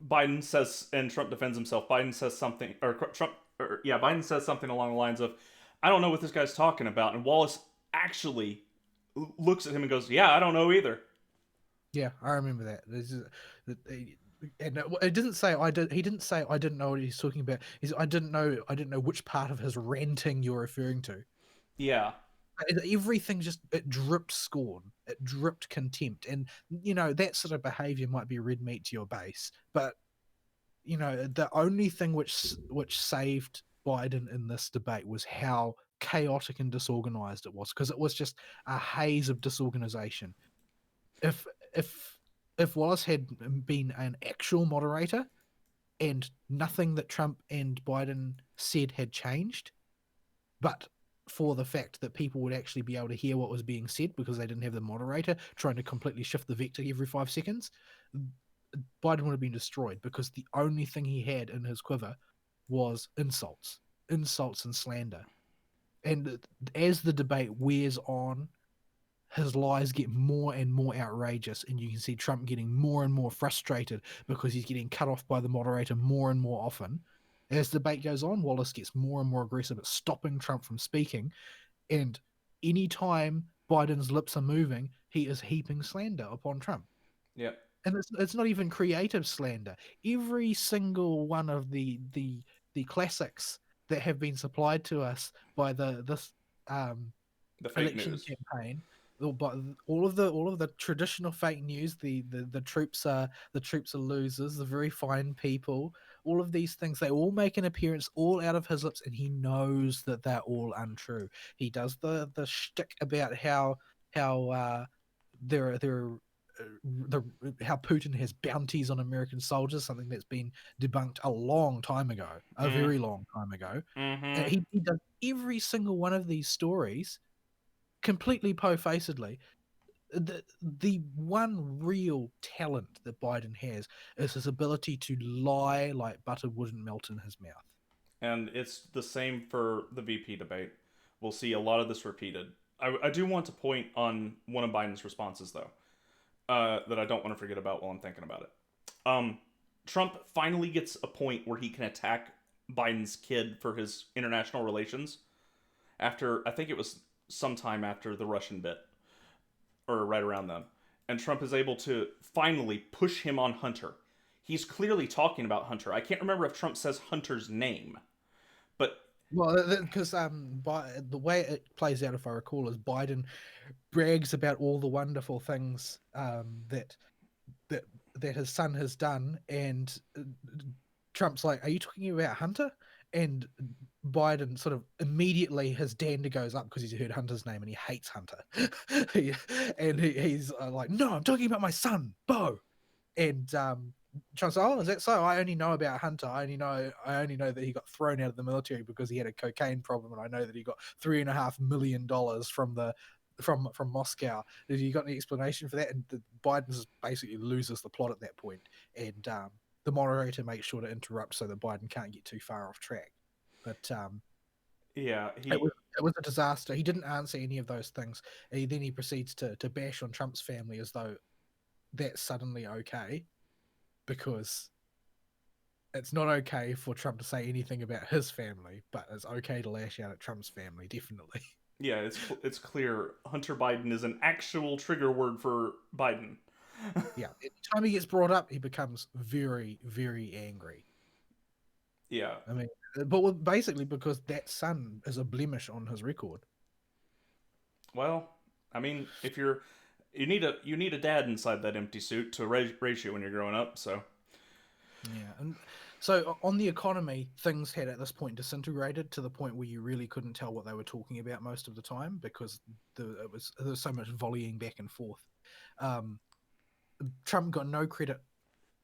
Biden says, and Trump defends himself. Biden says something, or Trump, or yeah, Biden says something along the lines of, "I don't know what this guy's talking about," and Wallace actually looks at him and goes, "Yeah, I don't know either." Yeah, I remember that. And it didn't say I did. He didn't say I didn't know what he's talking about. He's I didn't know. I didn't know which part of his ranting you're referring to. Yeah, Everything just it dripped scorn. It dripped contempt, and that sort of behavior might be red meat to your base, but the only thing which saved Biden in this debate was how chaotic and disorganized it was, because it was just a haze of disorganization. If if if Wallace had been an actual moderator and nothing that Trump and Biden said had changed, but for the fact that people would actually be able to hear what was being said because they didn't have the moderator trying to completely shift the vector every 5 seconds, Biden would have been destroyed, because the only thing he had in his quiver was insults and slander. And as the debate wears on, his lies get more and more outrageous, and you can see Trump getting more and more frustrated because he's getting cut off by the moderator more and more often. As the debate goes on, Wallace gets more and more aggressive at stopping Trump from speaking, and anytime Biden's lips are moving, he is heaping slander upon Trump. yep, And it's not even creative slander. Every single one of the classics that have been supplied to us by this um, the fake election news. campaign, but all of the traditional fake news, the troops are losers, the very fine people, all of these things, they all make an appearance all out of his lips, and he knows that they're all untrue. He does the shtick about how there the how Putin has bounties on American soldiers, something that's been debunked a long time ago, a Mm, very long time ago. mm-hmm. He does every single one of these stories completely po-facedly, the one real talent that Biden has is his ability to lie like butter wouldn't melt in his mouth. And it's the same for the VP debate. We'll see a lot of this repeated. I do want to point on one of Biden's responses, though, that I don't want to forget about while I'm thinking about it. Um, Trump finally gets a point where he can attack Biden's kid for his international relations after, I think it was sometime after the Russian bit, or right around then. And Trump is able to finally push him on Hunter. He's clearly talking about Hunter. I can't remember if Trump says Hunter's name, but Well, because by the way it plays out, if I recall, is Biden brags about all the wonderful things that that his son has done, and Trump's like, "Are you talking about Hunter?" And Biden sort of immediately his dander goes up because he's heard Hunter's name and he hates Hunter. He's like, "No, I'm talking about my son, Bo." And Trump's like, "Oh, is that so? I only know about Hunter. I only know that he got thrown out of the military because he had a cocaine problem, and I know that he got $3.5 million from Moscow. Have you got any explanation for that?" And Biden basically loses the plot at that point, and the moderator makes sure to interrupt so that Biden can't get too far off track. But yeah, it was a disaster. He didn't answer any of those things. Then he proceeds to bash on Trump's family as though that's suddenly okay, because it's not okay for Trump to say anything about his family, but it's okay to lash out at Trump's family, definitely. yeah, it's clear Hunter Biden is an actual trigger word for Biden. Yeah, anytime he gets brought up, he becomes very, very angry. Yeah. I mean, but basically because that son is a blemish on his record. Well, I mean, if you need a dad inside that empty suit to raise you when you're growing up. So Yeah, and so on the economy, things had at this point disintegrated to the point where you really couldn't tell what they were talking about most of the time because there was so much volleying back and forth. Um, Trump got no credit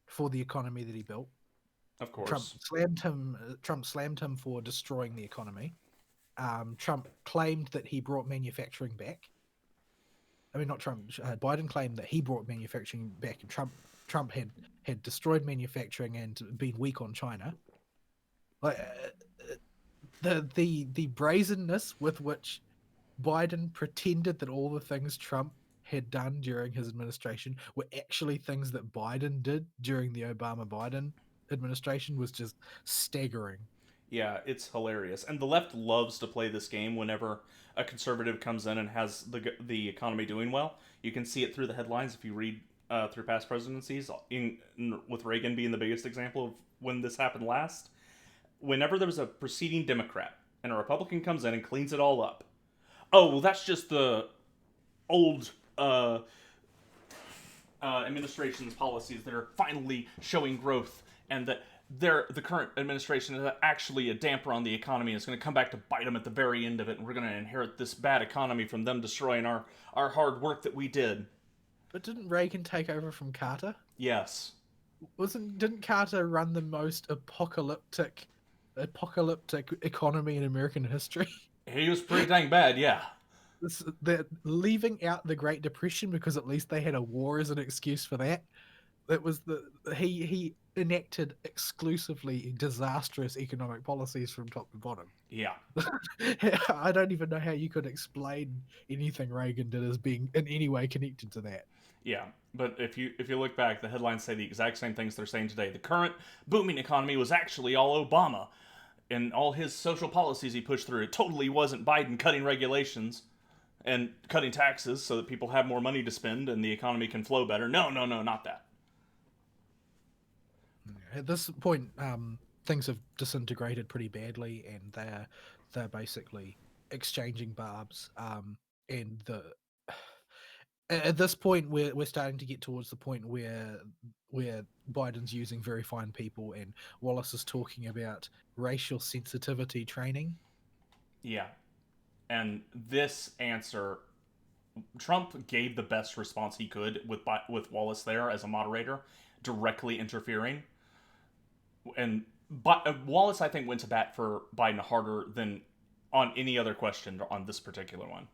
for the economy that he built. of Trump course, slammed him. Trump slammed him for destroying the economy. Trump claimed that he brought manufacturing back. I mean, not Trump. Biden claimed that he brought manufacturing back, and Trump had destroyed manufacturing and been weak on China. Like the brazenness with which Biden pretended that all the things Trump had done during his administration were actually things that Biden did during the Obama Biden administration was just staggering. yeah, it's hilarious, and the left loves to play this game whenever a conservative comes in and has the economy doing well. You can see it through the headlines if you read through past presidencies, with Reagan being the biggest example of when this happened last. Whenever there was a preceding Democrat and a Republican comes in and cleans it all up, oh well, that's just the old administration's policies that are finally showing growth, and that the current administration is actually a damper on the economy and it's going to come back to bite them at the very end of it, and we're going to inherit this bad economy from them destroying our hard work that we did. But didn't Reagan take over from Carter? Yes. Wasn't didn't Carter run the most apocalyptic economy in American history? He was pretty dang bad, yeah. They're leaving out the Great Depression because at least they had a war as an excuse for that. It was he enacted exclusively disastrous economic policies from top to bottom. Yeah. I don't even know how you could explain anything Reagan did as being in any way connected to that. Yeah. But if you look back, the headlines say the exact same things they're saying today. The current booming economy was actually all Obama and all his social policies he pushed through. It totally wasn't Biden cutting regulations and cutting taxes so that people have more money to spend and the economy can flow better. No, no, no, not that. At this point, things have disintegrated pretty badly, and they're basically exchanging barbs. And the at this point, we're starting to get towards the point where Biden's using very fine people, and Wallace is talking about racial sensitivity training. Yeah. And this answer, Trump gave the best response he could with Wallace there as a moderator, directly interfering. And Wallace, I think, went to bat for Biden harder than on any other question on this particular one.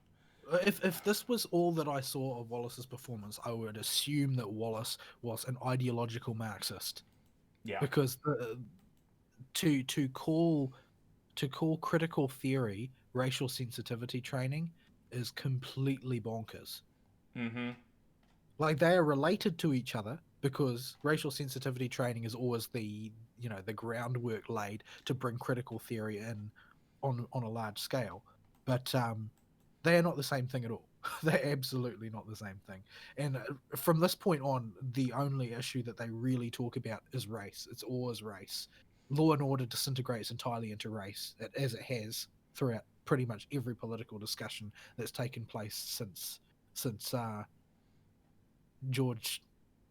If this was all that I saw of Wallace's performance, I would assume that Wallace was an ideological Marxist, Yeah. because to call critical theory racial sensitivity training is completely bonkers. Mm-hmm. Like, they are related to each other because racial sensitivity training is always the groundwork laid to bring critical theory in on a large scale, but they are not the same thing at all. They're absolutely not the same thing. And from this point on, the only issue that they really talk about is race. It's always race. Law and order disintegrates entirely into race, as it has throughout pretty much every political discussion that's taken place since George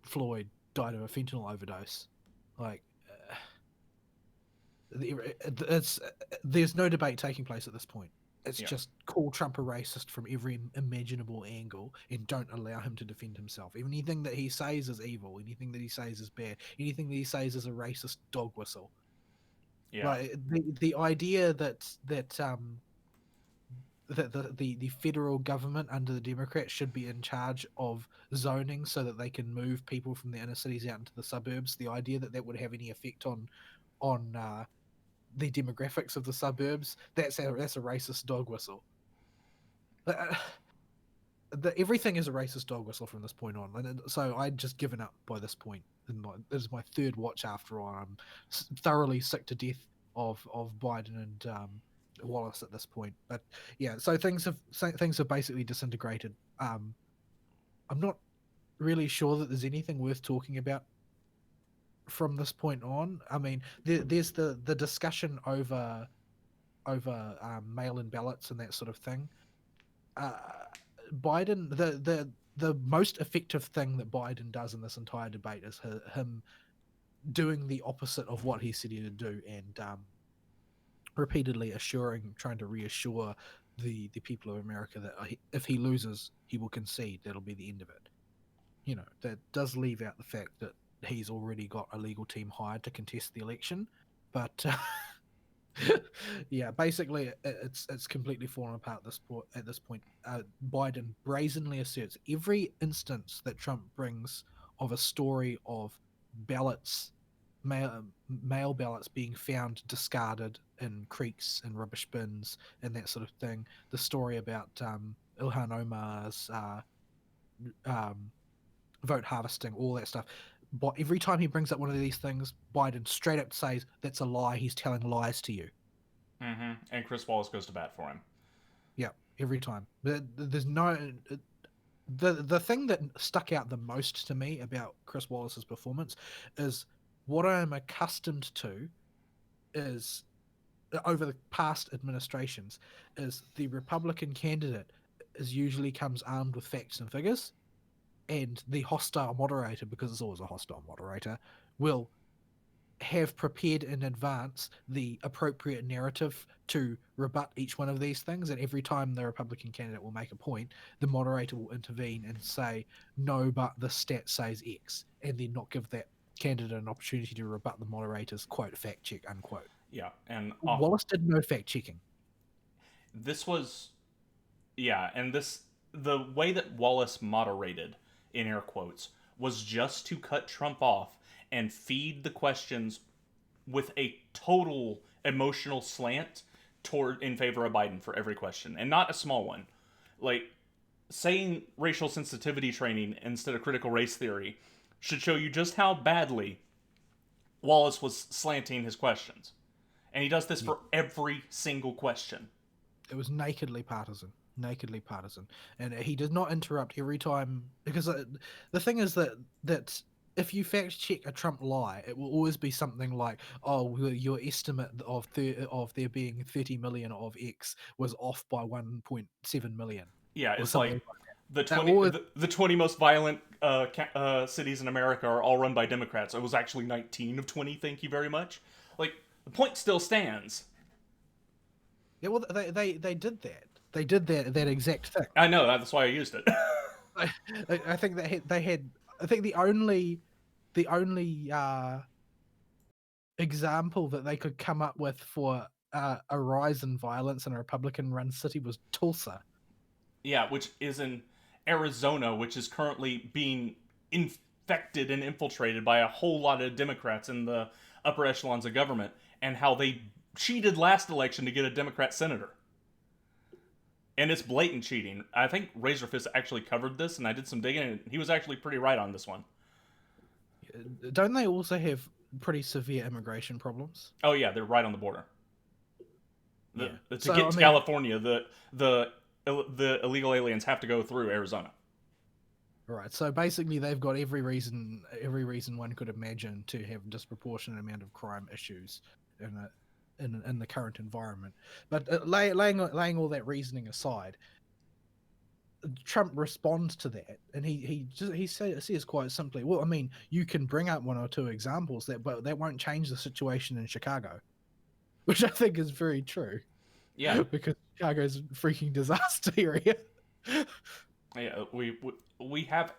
Floyd died of a fentanyl overdose. Like, it's there's no debate taking place at this point. It's Yeah. just call Trump a racist from every imaginable angle and don't allow him to defend himself. Anything that he says is evil. Anything that he says is bad. Anything that he says is a racist dog whistle. Yeah. Like, the idea that the federal government under the Democrats should be in charge of zoning so that they can move people from the inner cities out into the suburbs. The idea that would have any effect on the demographics of the suburbs, that's a racist dog whistle. Uh, Everything is a racist dog whistle from this point on, and so I'd just given up by this point. This is my third watch after all. I'm thoroughly sick to death of Biden and Wallace at this point. But yeah, so things have basically disintegrated. I'm not really sure that there's anything worth talking about from this point on. I mean, there's the discussion over mail-in ballots and that sort of thing. Uh, Biden, the most effective thing that Biden does in this entire debate is him doing the opposite of what he said he would do, and repeatedly trying to reassure the people of America that if he loses, he will concede. That'll be the end of it. That does leave out the fact that he's already got a legal team hired to contest the election, but yeah, basically it's completely fallen apart at this point. Biden brazenly asserts every instance that Trump brings of a story of ballots, mail ballots being found discarded in creeks and rubbish bins and that sort of thing. The story about Ilhan Omar's um, vote harvesting, all that stuff. But every time he brings up one of these things, Biden straight up says that's a lie. He's telling lies to you. Mm-hmm. And Chris Wallace goes to bat for him. Yeah, every time. There's no the thing that stuck out the most to me about Chris Wallace's performance is what I am accustomed to is over the past administrations is the Republican candidate is usually comes armed with facts and figures, and the hostile moderator, because it's always a hostile moderator, will have prepared in advance the appropriate narrative to rebut each one of these things. And every time the Republican candidate will make a point, the moderator will intervene and say, no, but the stat says X, and then not give that candidate an opportunity to rebut the moderator's quote, fact check, unquote. Yeah. And Wallace did no fact checking. this was, yeah, and the way that Wallace moderated, in air quotes, was just to cut Trump off and feed the questions with a total emotional slant toward in favor of Biden for every question, and not a small one. Like, saying racial sensitivity training instead of critical race theory should show you just how badly Wallace was slanting his questions. And he does this Yeah. for every single question. It was nakedly partisan, and he did not interrupt every time, because the thing is that if you fact check a Trump lie, it will always be something like, "Oh, well, your estimate of there being 30 million of X was off by 1.7 million," Yeah, or it's something like like that. the That 20 always, the 20 most violent cities in America are all run by Democrats. It was actually 19 of 20. Thank you very much. Like, the point still stands. yeah. Well, they did that. They did that exact thing. I know, that's why I used it. I think they had. I think the only example that they could come up with for a rise in violence in a Republican-run city was Tulsa. Yeah, which is in Arizona, which is currently being infected and infiltrated by a whole lot of Democrats in the upper echelons of government, and how they cheated last election to get a Democrat senator. And it's blatant cheating. I think Razorfist actually covered this, and I did some digging, and he was actually pretty right on this one. Don't they also have pretty severe immigration problems? Oh yeah, they're right on the border. Yeah. To So get I to mean, California, the illegal aliens have to go through Arizona. right. So basically, they've got every reason one could imagine to have a disproportionate amount of crime issues in in the current environment. But laying all that reasoning aside, Trump responds to that, and he says quite simply, "Well, I mean, you can bring up one or two examples but that won't change the situation in Chicago," which I think is very true Yeah, because Chicago's a freaking disaster area. yeah. We have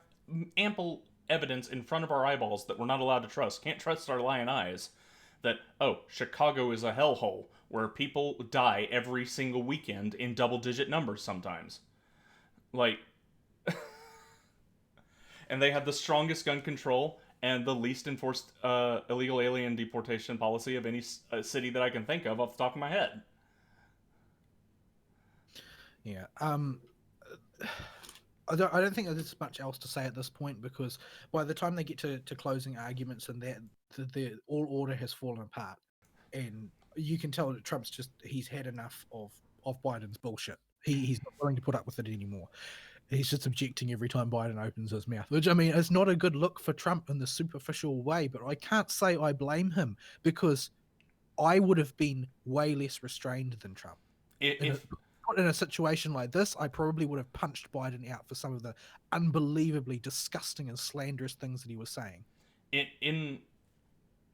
ample evidence in front of our eyeballs that we're not allowed to trust. Can't trust our lying eyes. That Chicago is a hellhole where people die every single weekend in double-digit numbers sometimes. Like, and they have the strongest gun control and the least enforced illegal alien deportation policy of any city that I can think of off the top of my head. Yeah. I don't think there's much else to say at this point because by the time they get to closing arguments and that the all order has fallen apart, and you can tell that he's had enough of Biden's bullshit. He's not willing to put up with it anymore. He's just objecting every time Biden opens his mouth, which I mean is not a good look for Trump in the superficial way. But I can't say I blame him because I would have been way less restrained than Trump If put in a situation like this, I probably would have punched Biden out for some of the unbelievably disgusting and slanderous things that he was saying. in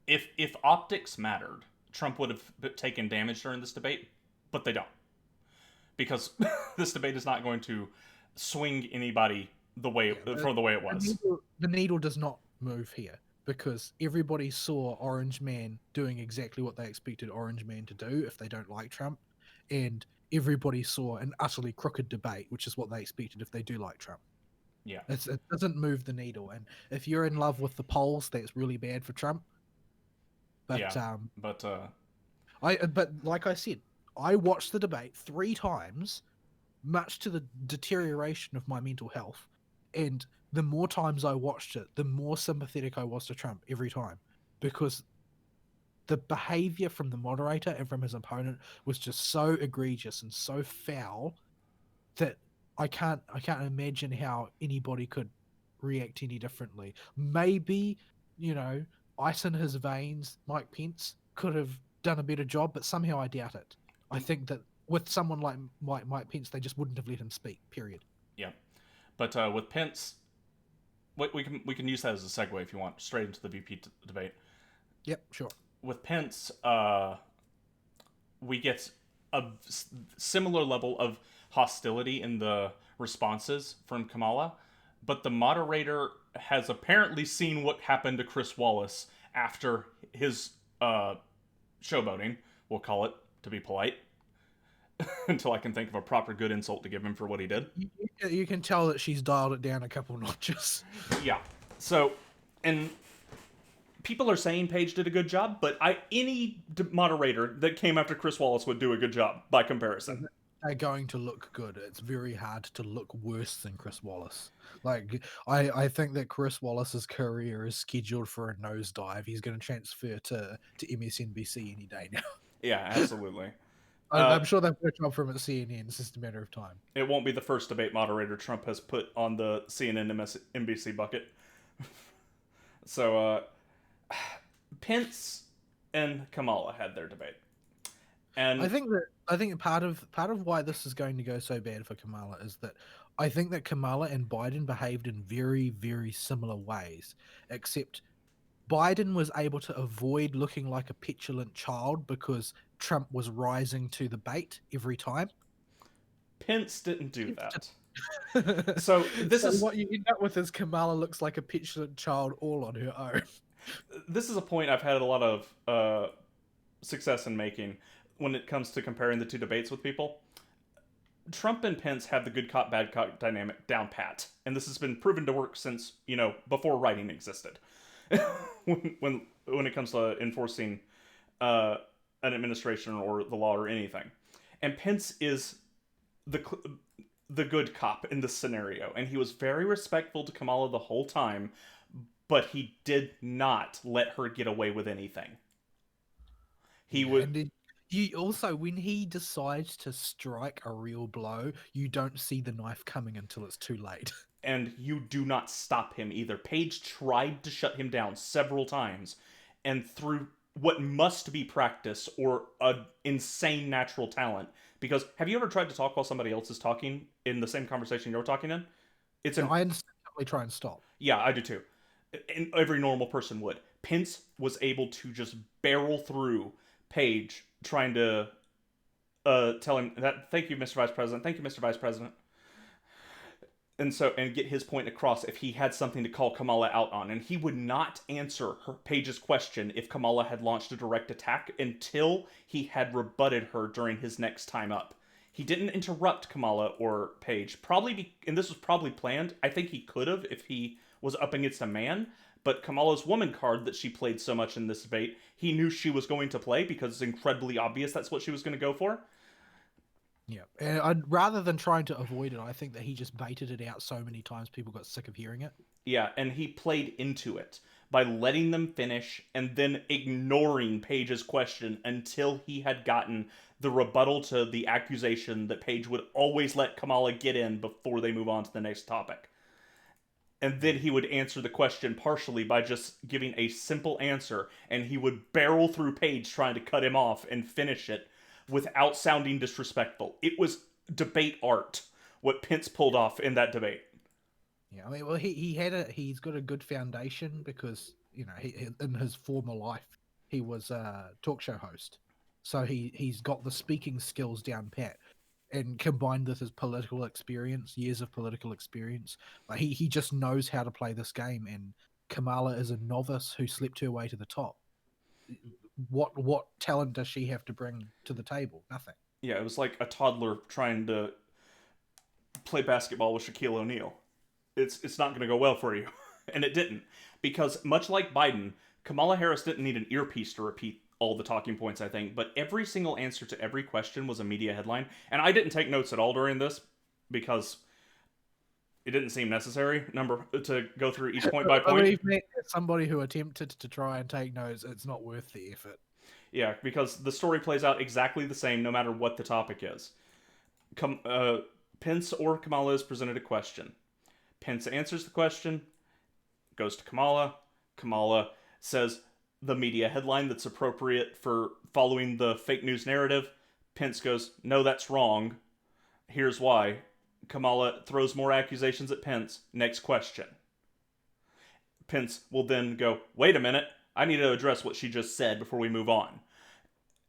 if optics mattered, Trump would have taken damage during this debate, but they don't, because this debate is not going to swing anybody Yeah, for the way it was. the needle does not move here because everybody saw Orange Man doing exactly what they expected Orange Man to do if they don't like Trump, and everybody saw an utterly crooked debate, which is what they expected if they do like Trump. Yeah, It doesn't move the needle, and if you're in love with the polls, that's really bad for Trump. yeah, But but but like I said, I watched the debate 3 times, much to the deterioration of my mental health. And the more times I watched it, the more sympathetic I was to Trump every time, because the behavior from the moderator and from his opponent was just so egregious and so foul that I can't imagine how anybody could react any differently. Maybe, ice in his veins, Mike Pence could have done a better job, but somehow I doubt it. I think that with someone like Mike Pence, they just wouldn't have let him speak. Period. yeah, but with Pence, we can use that as a segue if you want straight into the VP debate. Yep, sure. With Pence, we get a similar level of hostility in the responses from Kamala, but the moderator has apparently seen what happened to Chris Wallace after his showboating, we'll call it to be polite, until I can think of a proper good insult to give him for what he did. You can tell that she's dialed it down a couple notches. Yeah. So, and people are saying Paige did a good job, but any moderator that came after Chris Wallace would do a good job by comparison. They're going to look good. It's very hard to look worse than Chris Wallace. Like I think that Chris Wallace's career is scheduled for a nosedive. He's going to transfer to MSNBC any day now. Yeah, absolutely. I'm sure they've got a job for him at CNN. It's just a matter of time. It won't be the first debate moderator Trump has put on the CNN NBC bucket. So, Pence and Kamala had their debate, and I think part of why this is going to go so bad for Kamala is that I think that Kamala and Biden behaved in very, very similar ways, except Biden was able to avoid looking like a petulant child because Trump was rising to the bait every time. Pence didn't do that. So So this is what you end up with is Kamala looks like a petulant child all on her own. this is a point I've had a lot of success in making when it comes to comparing the two debates with people. Trump and Pence have the good cop bad cop dynamic down pat, and this has been proven to work since before writing existed. When it comes to enforcing uh, an administration or the law or anything, and Pence is the the good cop in this scenario, and he was very respectful to Kamala the whole time, but he did not let her get away with anything. He Yeah, would, and then you also, when he decides to strike a real blow, you don't see the knife coming until it's too late. and you do not stop him either. Paige tried to shut him down several times, and through what must be practice or a insane natural talent. Because have you ever tried to talk while somebody else is talking in the same conversation you're talking in? It's Now, an I instantly try and stop. Yeah, I do too. And every normal person would. Pence was able to just barrel through Page trying to tell him that thank you, Mr. Vice President, thank you, Mr. Vice President, and get his point across if he had something to call Kamala out on, and he would not answer Page's question if Kamala had launched a direct attack until he had rebutted her during his next time up. He didn't interrupt Kamala or Page, and this was probably planned. I think he could have if he was up against a man, but Kamala's woman card that she played so much in this debate, he knew she was going to play because it's incredibly obvious that's what she was going to go for. Yeah, and rather than trying to avoid it, I think that he just baited it out so many times people got sick of hearing it. Yeah, and he played into it by letting them finish and then ignoring Page's question until he had gotten the rebuttal to the accusation that Page would always let Kamala get in before they move on to the next topic. And then he would answer the question partially by just giving a simple answer, and he would barrel through Page trying to cut him off and finish it without sounding disrespectful. It was debate art what Pence pulled off in that debate. Yeah, I mean, well, he's got a good foundation because he in his former life he was a talk show host, so he's got the speaking skills down pat, and combined with his political experience, years of political experience, like he just knows how to play this game. And Kamala is a novice who slept her way to the top. What talent does she have to bring to the table? Nothing. Yeah, it was like a toddler trying to play basketball with Shaquille O'Neal. It's not going to go well for you, and it didn't, because much like Biden, Kamala Harris didn't need an earpiece to repeat all the talking points, I think, but every single answer to every question was a media headline, and I didn't take notes at all during this because it didn't seem necessary to go through each point by point. Believe me, as somebody who attempted to try and take notes, it's not worth the effort. Yeah, because the story plays out exactly the same no matter what the topic is. Pence or Kamala is presented a question. Pence answers the question, goes to Kamala. Kamala says the media headline that's appropriate for following the fake news narrative. Pence goes, no, that's wrong. Here's why. Kamala throws more accusations at Pence. Next question. Pence will then go, wait a minute, I need to address what she just said before we move on.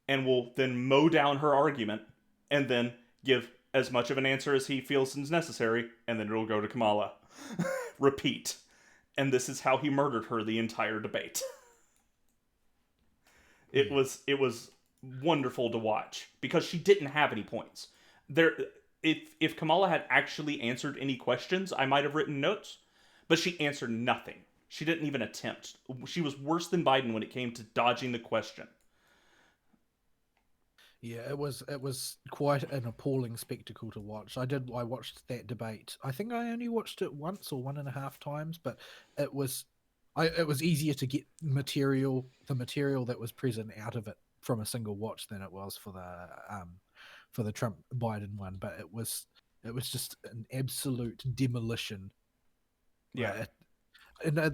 And will then mow down her argument and then give as much of an answer as he feels is necessary, and then it'll go to Kamala. Repeat. And this is how he murdered her the entire debate. It was wonderful to watch because she didn't have any points. If Kamala had actually answered any questions, I might have written notes, but she answered nothing. She didn't even attempt. She was worse than Biden when it came to dodging the question. Yeah, it was quite an appalling spectacle to watch. I watched that debate. I think I only watched it once or 1.5 times, but it was it was easier to get the material that was present out of it from a single watch than it was for the Trump Biden one. But it was just an absolute demolition. Yeah. And I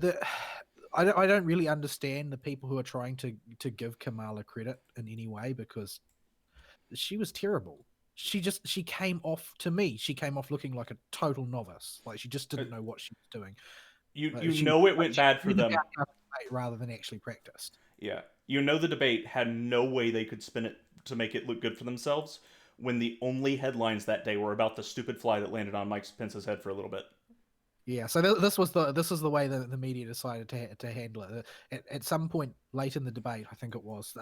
don't really understand the people who are trying to give Kamala credit in any way, because she was terrible. She came off, to me, she came off looking like a total novice. Like she just didn't know what she was doing. It went bad for them. Rather than actually practiced. Yeah. The debate had no way they could spin it to make it look good for themselves when the only headlines that day were about the stupid fly that landed on Mike Pence's head for a little bit. Yeah, so this was the way that the media decided to handle it. At some point late in the debate, I think it was,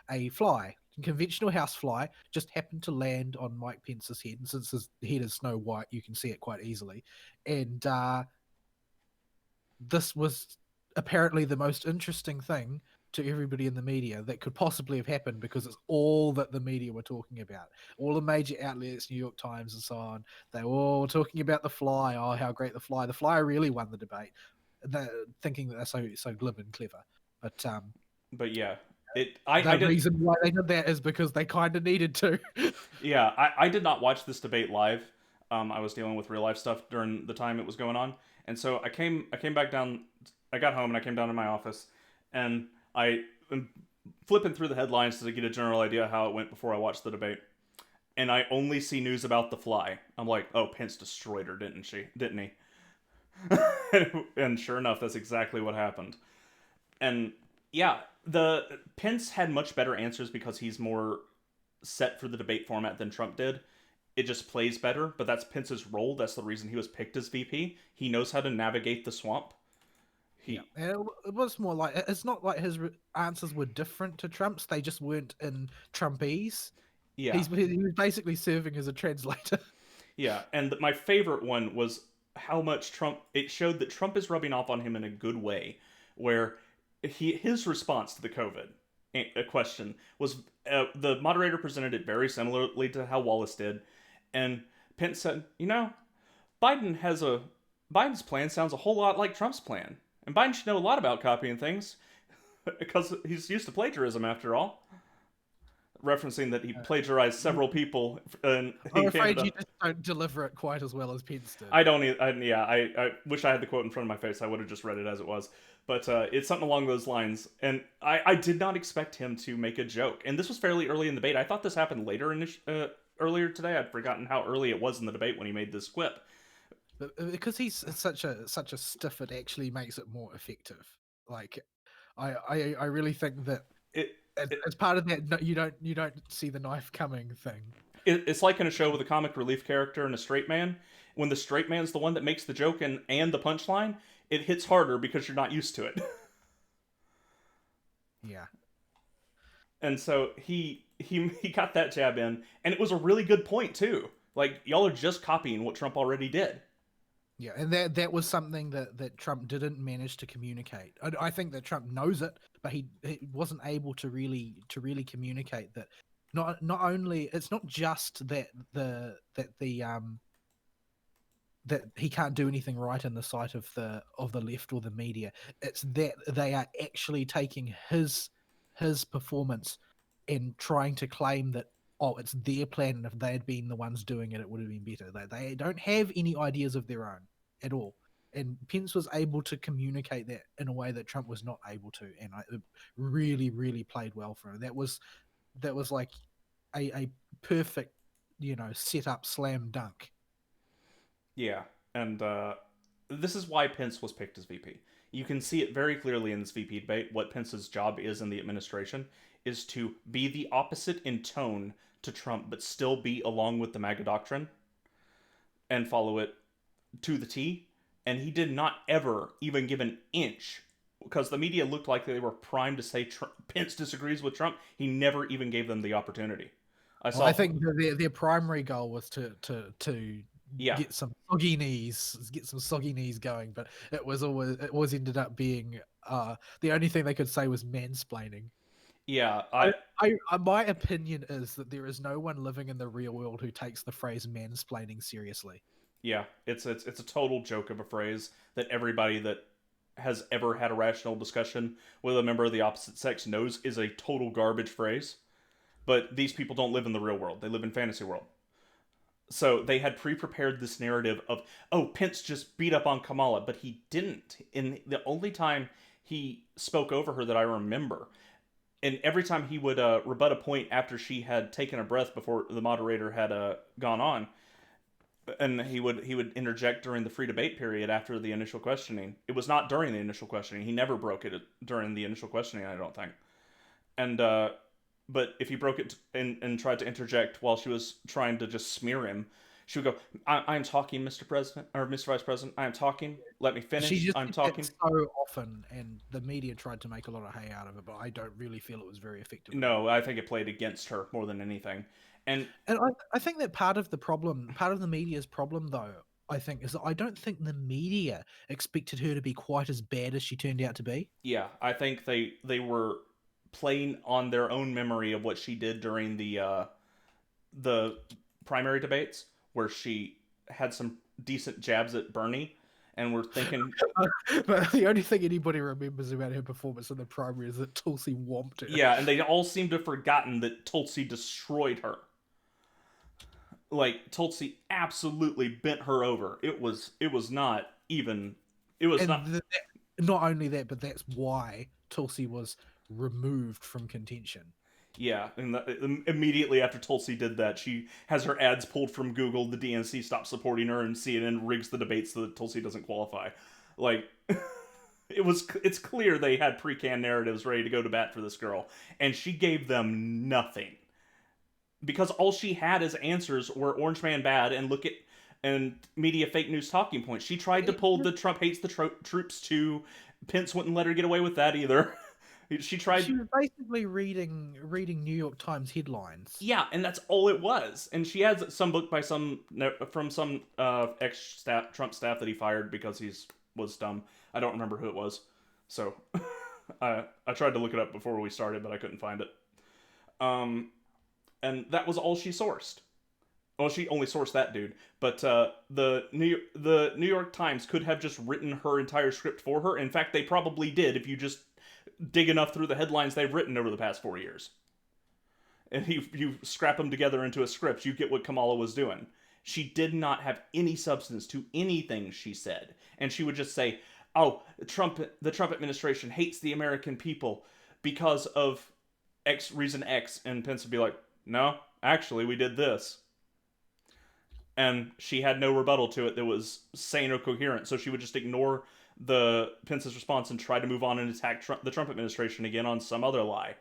a fly, conventional house fly, just happened to land on Mike Pence's head, and since his head is snow white, you can see it quite easily. And this was apparently the most interesting thing to everybody in the media that could possibly have happened because it's all that the media were talking about. All the major outlets, New York Times and so on, they were all talking about the fly. Oh, how great the fly! The fly really won the debate. Thinking that they're so glib and clever, but But yeah, I the didn't. reason why they did that is because they kind of needed to. Yeah, I did not watch this debate live. I was dealing with real life stuff during the time it was going on, and so I came back down. I got home and I came down to my office, and I am flipping through the headlines to get a general idea how it went before I watched the debate. And I only see news about the fly. I'm like, oh, Pence destroyed her, Didn't he? And sure enough, that's exactly what happened. And yeah, the Pence had much better answers because he's more set for the debate format than Trump did. It just plays better, but that's Pence's role. That's the reason he was picked as VP. He knows how to navigate the swamp. Yeah, He, and it was more like it's not like his answers were different to Trump's; they just weren't in Trumpese. yeah, He was basically serving as a translator. yeah. And my favorite one was how much Trump. It showed that Trump is rubbing off on him in a good way, where his response to the COVID question was the moderator presented it very similarly to how Wallace did, and Pence said, "You know, Biden has a Biden's plan sounds a whole lot like Trump's plan, and Biden should know a lot about copying things because he's used to plagiarism after all." Referencing that he plagiarized several people I'm in afraid Canada. you just don't deliver it quite as well as Pence did. I don't. Yeah, I wish I had the quote in front of my face. I would have just read it as it was. But it's something along those lines. And I did not expect him to make a joke. And this was fairly early in the debate. I thought this happened earlier today. I'd forgotten how early it was in the debate when he made this quip. Because he's such a stiff, it actually makes it more effective. Like, I really think that It, it as part of that, you don't see the knife coming thing. it's like in a show with a comic relief character and a straight man. When the straight man's the one that makes the joke and the punchline, it hits harder because you're not used to it. Yeah. And so he got that jab in, and it was a really good point too. Like y'all are just copying what Trump already did. Yeah, and that was something that Trump didn't manage to communicate. I think that Trump knows it, but he wasn't able to really communicate that. Not only it's not just that he can't do anything right in the sight of the left or the media. It's that they are actually taking his performance and trying to claim that, oh, it's their plan, and if they had been the ones doing it, it would have been better. They don't have any ideas of their own at all. And Pence was able to communicate that in a way that Trump was not able to, and it really, really played well for him. That was like a perfect, set up slam dunk. Yeah, and this is why Pence was picked as VP. You can see it very clearly in this VP debate. What Pence's job is in the administration is to be the opposite in tone to Trump, but still be along with the MAGA doctrine and follow it to the T. And he did not ever even give an inch because the media looked like they were primed to say Pence disagrees with Trump. He never even gave them the opportunity. I Well, saw, I think their primary goal was to yeah, get some soggy knees going, but it was ended up being the only thing they could say was mansplaining. yeah, My opinion is that there is no one living in the real world who takes the phrase mansplaining seriously. yeah. It's a total joke of a phrase that everybody that has ever had a rational discussion with a member of the opposite sex knows is a total garbage phrase. But these people don't live in the real world; they live in fantasy world. So they had pre-prepared this narrative of, oh, Pence just beat up on Kamala, but he didn't. In the only time he spoke over her that I remember, and every time he would rebut a point after she had taken a breath before the moderator had gone on, and he would interject during the free debate period after the initial questioning. It was not during the initial questioning. He never broke it during the initial questioning, I don't think. And but if he broke it and tried to interject while she was trying to just smear him, She would go, I'm talking, Mr. President, or Mr. Vice President. I'm talking. Let me She finish. just I'm did that talking. so often, and the media tried to make a lot of hay out of it, but I don't really feel it was very effective at all. No, I think it played against her more than anything. And And I think that part of the media's problem, though, I think, is that I don't think the media expected her to be quite as bad as she turned out to be. yeah, I think they were playing on their own memory of what she did during the primary debates, where she had some decent jabs at Bernie, and we're thinking, But the only thing anybody remembers about her performance in the primary is that Tulsi whomped her. yeah, and they all seem to have forgotten that Tulsi destroyed her. Like Tulsi absolutely bent her over. It was not even it was And not not only that, but that's why Tulsi was removed from contention. yeah, and immediately after Tulsi did that, she has her ads pulled from Google. The DNC stops supporting her, and CNN rigs the debates so that Tulsi doesn't qualify. Like, it's clear they had pre-canned narratives ready to go to bat for this girl, and she gave them nothing because all she had as answers were Orange Man bad and look at and media fake news talking points. She tried to pull the Trump hates the troops too. Pence wouldn't let her get away with that either. She tried. She was basically reading New York Times headlines. Yeah, and that's all it was. And she has some book by some from some ex staff Trump staff that he fired because he's was dumb. I don't remember who it was. So I tried to look it up before we started, but I couldn't find it. Um, and that was all she sourced. Well, she only sourced that dude, but the New York Times could have just written her entire script for her. In fact, they probably did if you just dig enough through the headlines they've written over the past 4 years. And you scrap them together into a script, you get what Kamala was doing. She did not have any substance to anything she said, and she would just say, "Oh, the Trump administration hates the American people because of X reason X," and Pence would be like, "No, actually, we did this." And she had no rebuttal to it that was sane or coherent, so she would just ignore the Pence's response and try to move on and attack the Trump administration again on some other lie.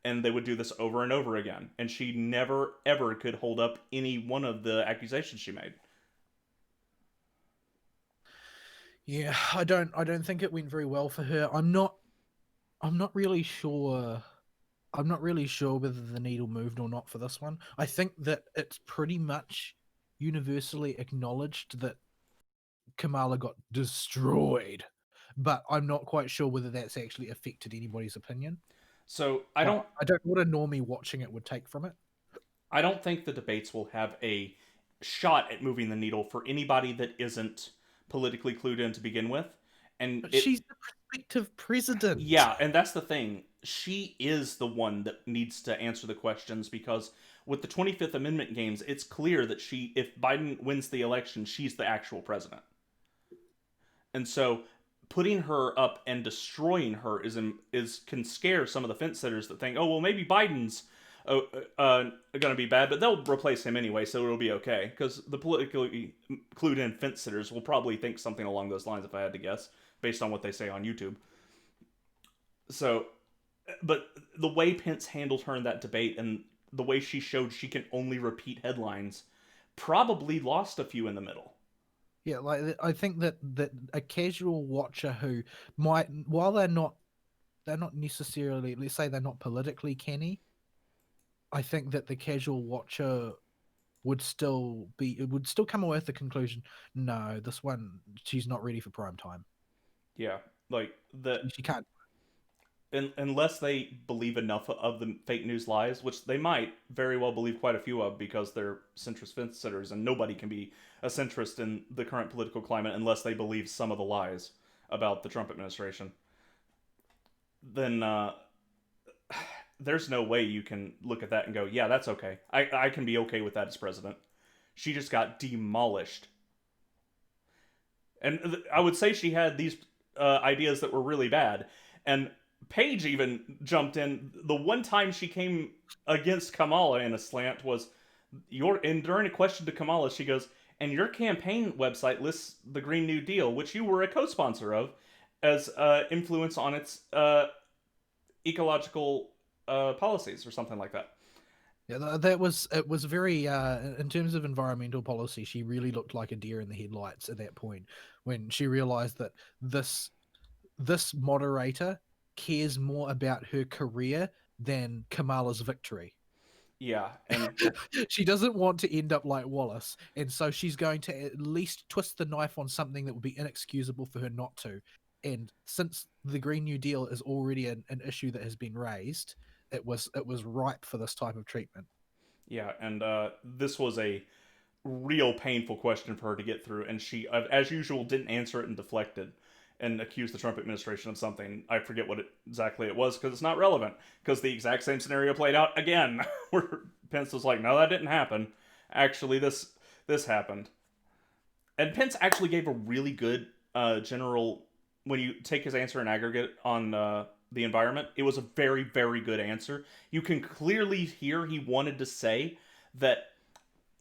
And they would do this over and over again. And she never, ever could hold up any one of the accusations she made. Yeah, I don't think it went very well for her. I'm not really sure. I'm not really sure whether the needle moved or not for this one. I think that it's pretty much universally acknowledged that Kamala got destroyed, but I'm not quite sure whether that's actually affected anybody's opinion. So Like, I don't know what a normie watching it would take from it. I don't think the debates will have a shot at moving the needle for anybody that isn't politically clued in to begin with. And But it she's the prospective president. yeah, and that's the thing. She is the one that needs to answer the questions because with the 25th Amendment games, it's clear that if Biden wins the election, she's the actual president. And so putting her up and destroying her is can scare some of the fence sitters that think, oh well, maybe Biden's going to be bad, but they'll replace him anyway, so it'll be okay. Because the politically clued in fence sitters will probably think something along those lines, if I had to guess, based on what they say on YouTube. So, but the way Pence handled her in that debate and the way she showed she can only repeat headlines probably lost a few in the middle. Yeah, like I think that a casual watcher who might, while they're not necessarily, let's say they're not politically canny, I think that the casual watcher would still come away with the conclusion, no, this one she's not ready for prime time. Yeah, like the She can't. unless they believe enough of the fake news lies, which they might very well believe quite a few of because they're centrist fence sitters, and nobody can be a centrist in the current political climate unless they believe some of the lies about the Trump administration. Then there's no way you can look at that and go, yeah, that's okay. I can be okay with that as president. She just got demolished. And I would say she had these ideas that were really bad. And Paige even jumped in. The one time she came against Kamala in a slant was and during a question to Kamala, she goes, and your campaign website lists the Green New Deal, which you were a co-sponsor of, as influence on its ecological policies or something like that. Yeah, that was it was very in terms of environmental policy, she really looked like a deer in the headlights at that point when she realized that this this moderator cares more about her career than Kamala's victory. Yeah, and She doesn't want to end up like Wallace, and so she's going to at least twist the knife on something that would be inexcusable for her not to. And since the Green New Deal is already an issue that has been raised, it was ripe for this type of treatment. yeah, and this was a real painful question for her to get through, and she, as usual, didn't answer it and deflected and accused the Trump administration of something. I forget what exactly it was because it's not relevant. Because the exact same scenario played out again, where Pence was like, "No, that didn't happen. Actually, this happened." And Pence actually gave a really good general. When you take his answer in aggregate on the environment, it was a very, very good answer. You can clearly hear he wanted to say that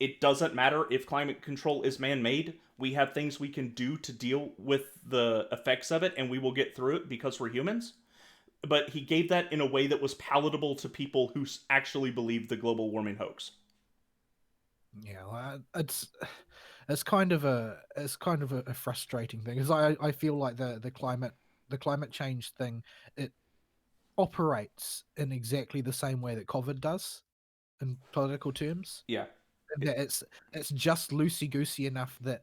it doesn't matter if climate control is man-made. We have things we can do to deal with the effects of it, and we will get through it because we're humans. But he gave that in a way that was palatable to people who actually believe the global warming hoax. Yeah, it's kind of a frustrating thing because I feel like the climate change thing, it operates in exactly the same way that COVID does in political terms. Yeah, And it, that it's just loosey goosey enough that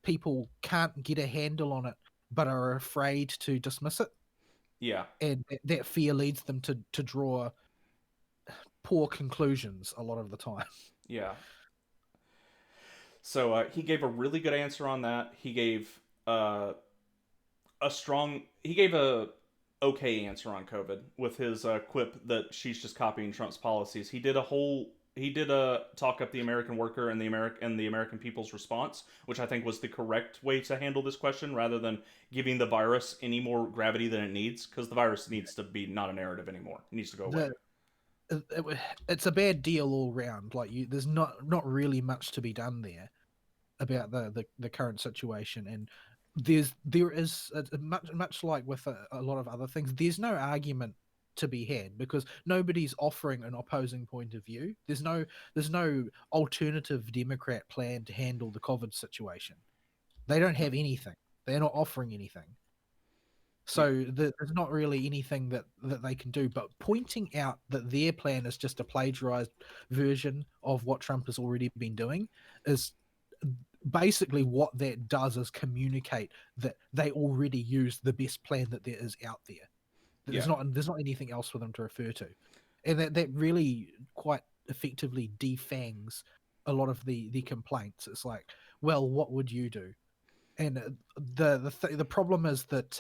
people can't get a handle on it, but are afraid to dismiss it, yeah, and that fear leads them to draw poor conclusions a lot of the time. yeah. So he gave a really good answer on that. He gave uh, he gave a okay answer on COVID with his quip that she's just copying Trump's policies. He did a talk up the American worker and the American people's response, which I think was the correct way to handle this question, rather than giving the virus any more gravity than it needs, because the virus needs to be not a narrative anymore. It needs to go away. The it's a bad deal all round. Like there's not really much to be done there about the current situation, and there is much like with a lot of other things. There's no argument to be had because nobody's offering an opposing point of view. There's no alternative Democrat plan to handle the COVID situation. They don't No. have anything. They're not offering anything. Yeah, So there's not really anything that they can do. But pointing out that their plan is just a plagiarized version of what Trump has already been doing is basically what that does is communicate that they already use the best plan that there is out there. There's yeah, not anything else for them to refer to, and that really quite effectively defangs a lot of the complaints. It's like, well, what would you do? And the problem is that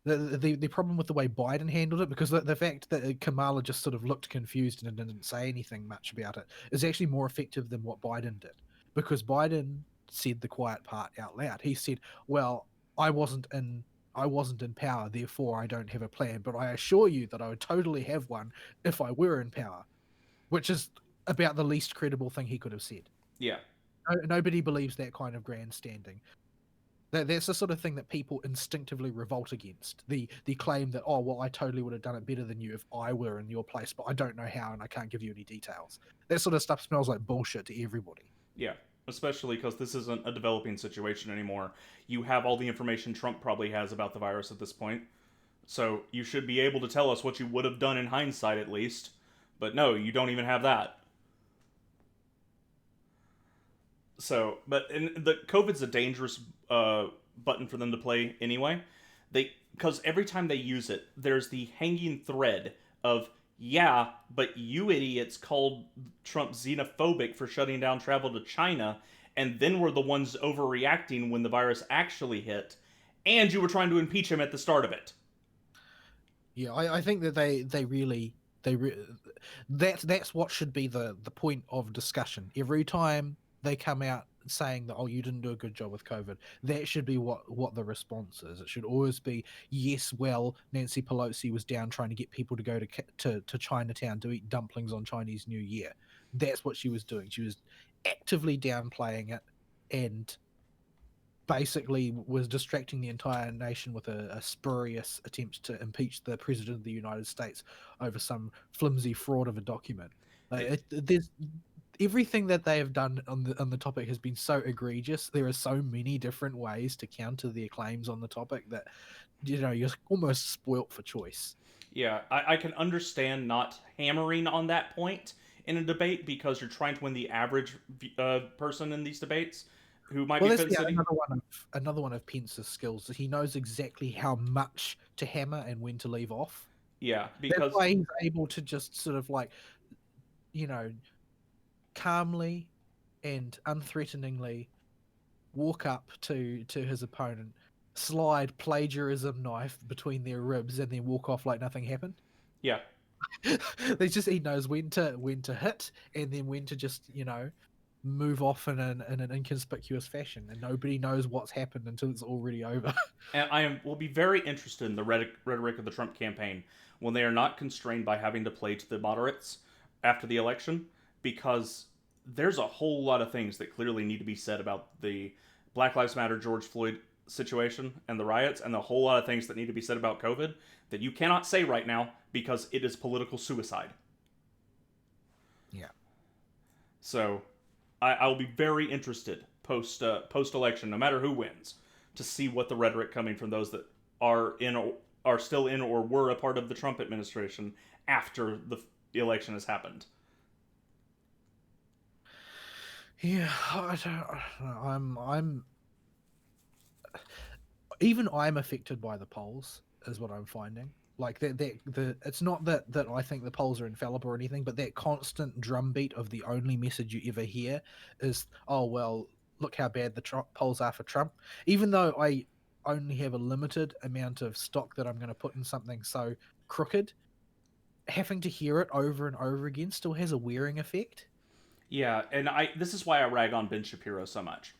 the problem with the way Biden handled it, because the fact that Kamala just sort of looked confused and didn't say anything much about it, is actually more effective than what Biden did. Because Biden said the quiet part out loud. He said, "Well, I wasn't in I wasn't in power, therefore I don't have a plan. But I assure you that I would totally have one if I were in power," which is about the least credible thing he could have said. yeah, Nobody believes that kind of grandstanding. That's the sort of thing that people instinctively revolt against. The claim that, oh well, I totally would have done it better than you if I were in your place, but I don't know how and I can't give you any details. That sort of stuff smells like bullshit to everybody. yeah. Especially because this isn't a developing situation anymore. You have all the information Trump probably has about the virus at this point. So you should be able to tell us what you would have done in hindsight, at least. But no, you don't even have that. So, but the COVID's a dangerous button for them to play anyway. Because every time they use it, there's the hanging thread of, yeah, but you idiots called Trump xenophobic for shutting down travel to China, and then were the ones overreacting when the virus actually hit, and you were trying to impeach him at the start of it. Yeah, I think that they really they re- that's what should be the point of discussion. Every time they come out saying that, oh, you didn't do a good job with COVID, that should be what the response is. It should always be, yes, well, Nancy Pelosi was down trying to get people to go to Chinatown to eat dumplings on Chinese New Year. That's what she was doing. She was actively downplaying it and basically was distracting the entire nation with a spurious attempt to impeach the president of the United States over some flimsy fraud of a document. Like, It, there's everything that they have done on the topic has been so egregious. There are so many different ways to counter their claims on the topic that you're almost spoilt for choice. yeah, I can understand not hammering on that point in a debate because you're trying to win the average person in these debates who might Well, be that's fit sitting. another one of Pence's skills. He knows exactly how much to hammer and when to leave off. Yeah, That's because why he's able to just sort of like, you know, calmly and unthreateningly walk up to his opponent, slide plagiarism knife between their ribs, and then walk off like nothing happened. yeah, He knows when to hit and then when to just move off in an inconspicuous fashion, and nobody knows what's happened until it's already over. and will be very interested in the rhetoric of the Trump campaign when they are not constrained by having to play to the moderates after the election, because there's a whole lot of things that clearly need to be said about the Black Lives Matter George Floyd situation and the riots, and a whole lot of things that need to be said about COVID that you cannot say right now because it is political suicide. Yeah. So I will be very interested post election, no matter who wins, to see what the rhetoric coming from those that are still in or were a part of the Trump administration after the election has happened. Yeah, I don't know. I'm even I'm affected by the polls, is what I'm finding. Like the it's not that I think the polls are infallible or anything, but that constant drumbeat of the only message you ever hear is, oh well, look how bad the polls are for Trump. Even though I only have a limited amount of stock that I'm going to put in something so crooked, having to hear it over and over again still has a wearing effect. Yeah, and I this is why I rag on Ben Shapiro so much,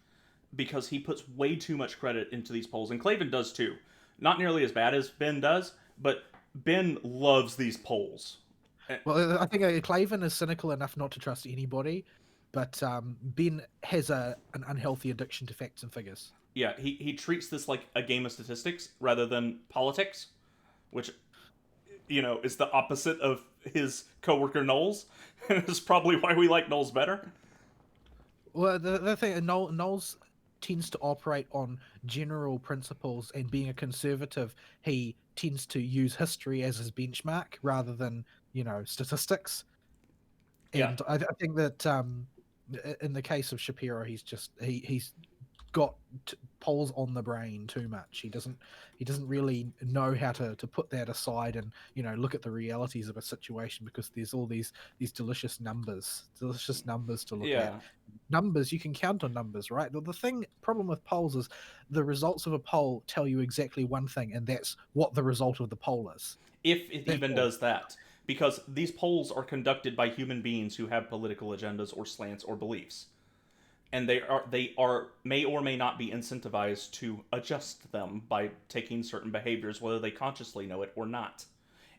because he puts way too much credit into these polls, and Clavin does too. Not nearly as bad as Ben does, but Ben loves these polls. Eh, Well, I think Clavin is cynical enough not to trust anybody, but Ben has an unhealthy addiction to facts and figures. Yeah, he treats this like a game of statistics rather than politics, which is the opposite of his coworker Knowles, and it's probably why we like Knowles better. Well, the thing, Knowles tends to operate on general principles, and being a conservative, he tends to use history as his benchmark rather than statistics. Yeah, And I think that in the case of Shapiro, he's got polls on the brain too much. He doesn't really know how to put that aside and look at the realities of a situation, because there's all these delicious numbers to look at. yeah. Numbers, you can count on numbers, right? The problem with polls is the results of a poll tell you exactly one thing, and that's what the result of the poll is. If it That's even all. does that, because these polls are conducted by human beings who have political agendas or slants or beliefs, and they are may or may not be incentivized to adjust them by taking certain behaviors, whether they consciously know it or not.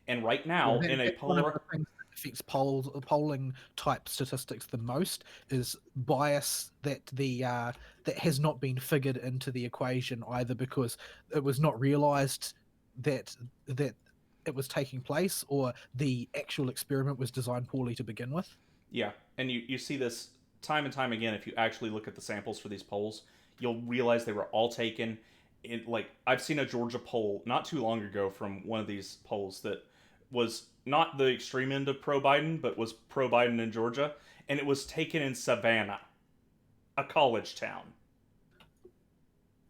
And right Yeah, now, in a that's one of polar the things that affects polling type statistics the most, is bias that has not been figured into the equation, either because it was not realized that it was taking place, or the actual experiment was designed poorly to begin with. Yeah, and you see this time and time again. If you actually look at the samples for these polls, you'll realize they were all taken. Like I've seen a Georgia poll not too long ago from one of these polls that was not the extreme end of pro Biden, but was pro Biden in Georgia, and it was taken in Savannah, a college town.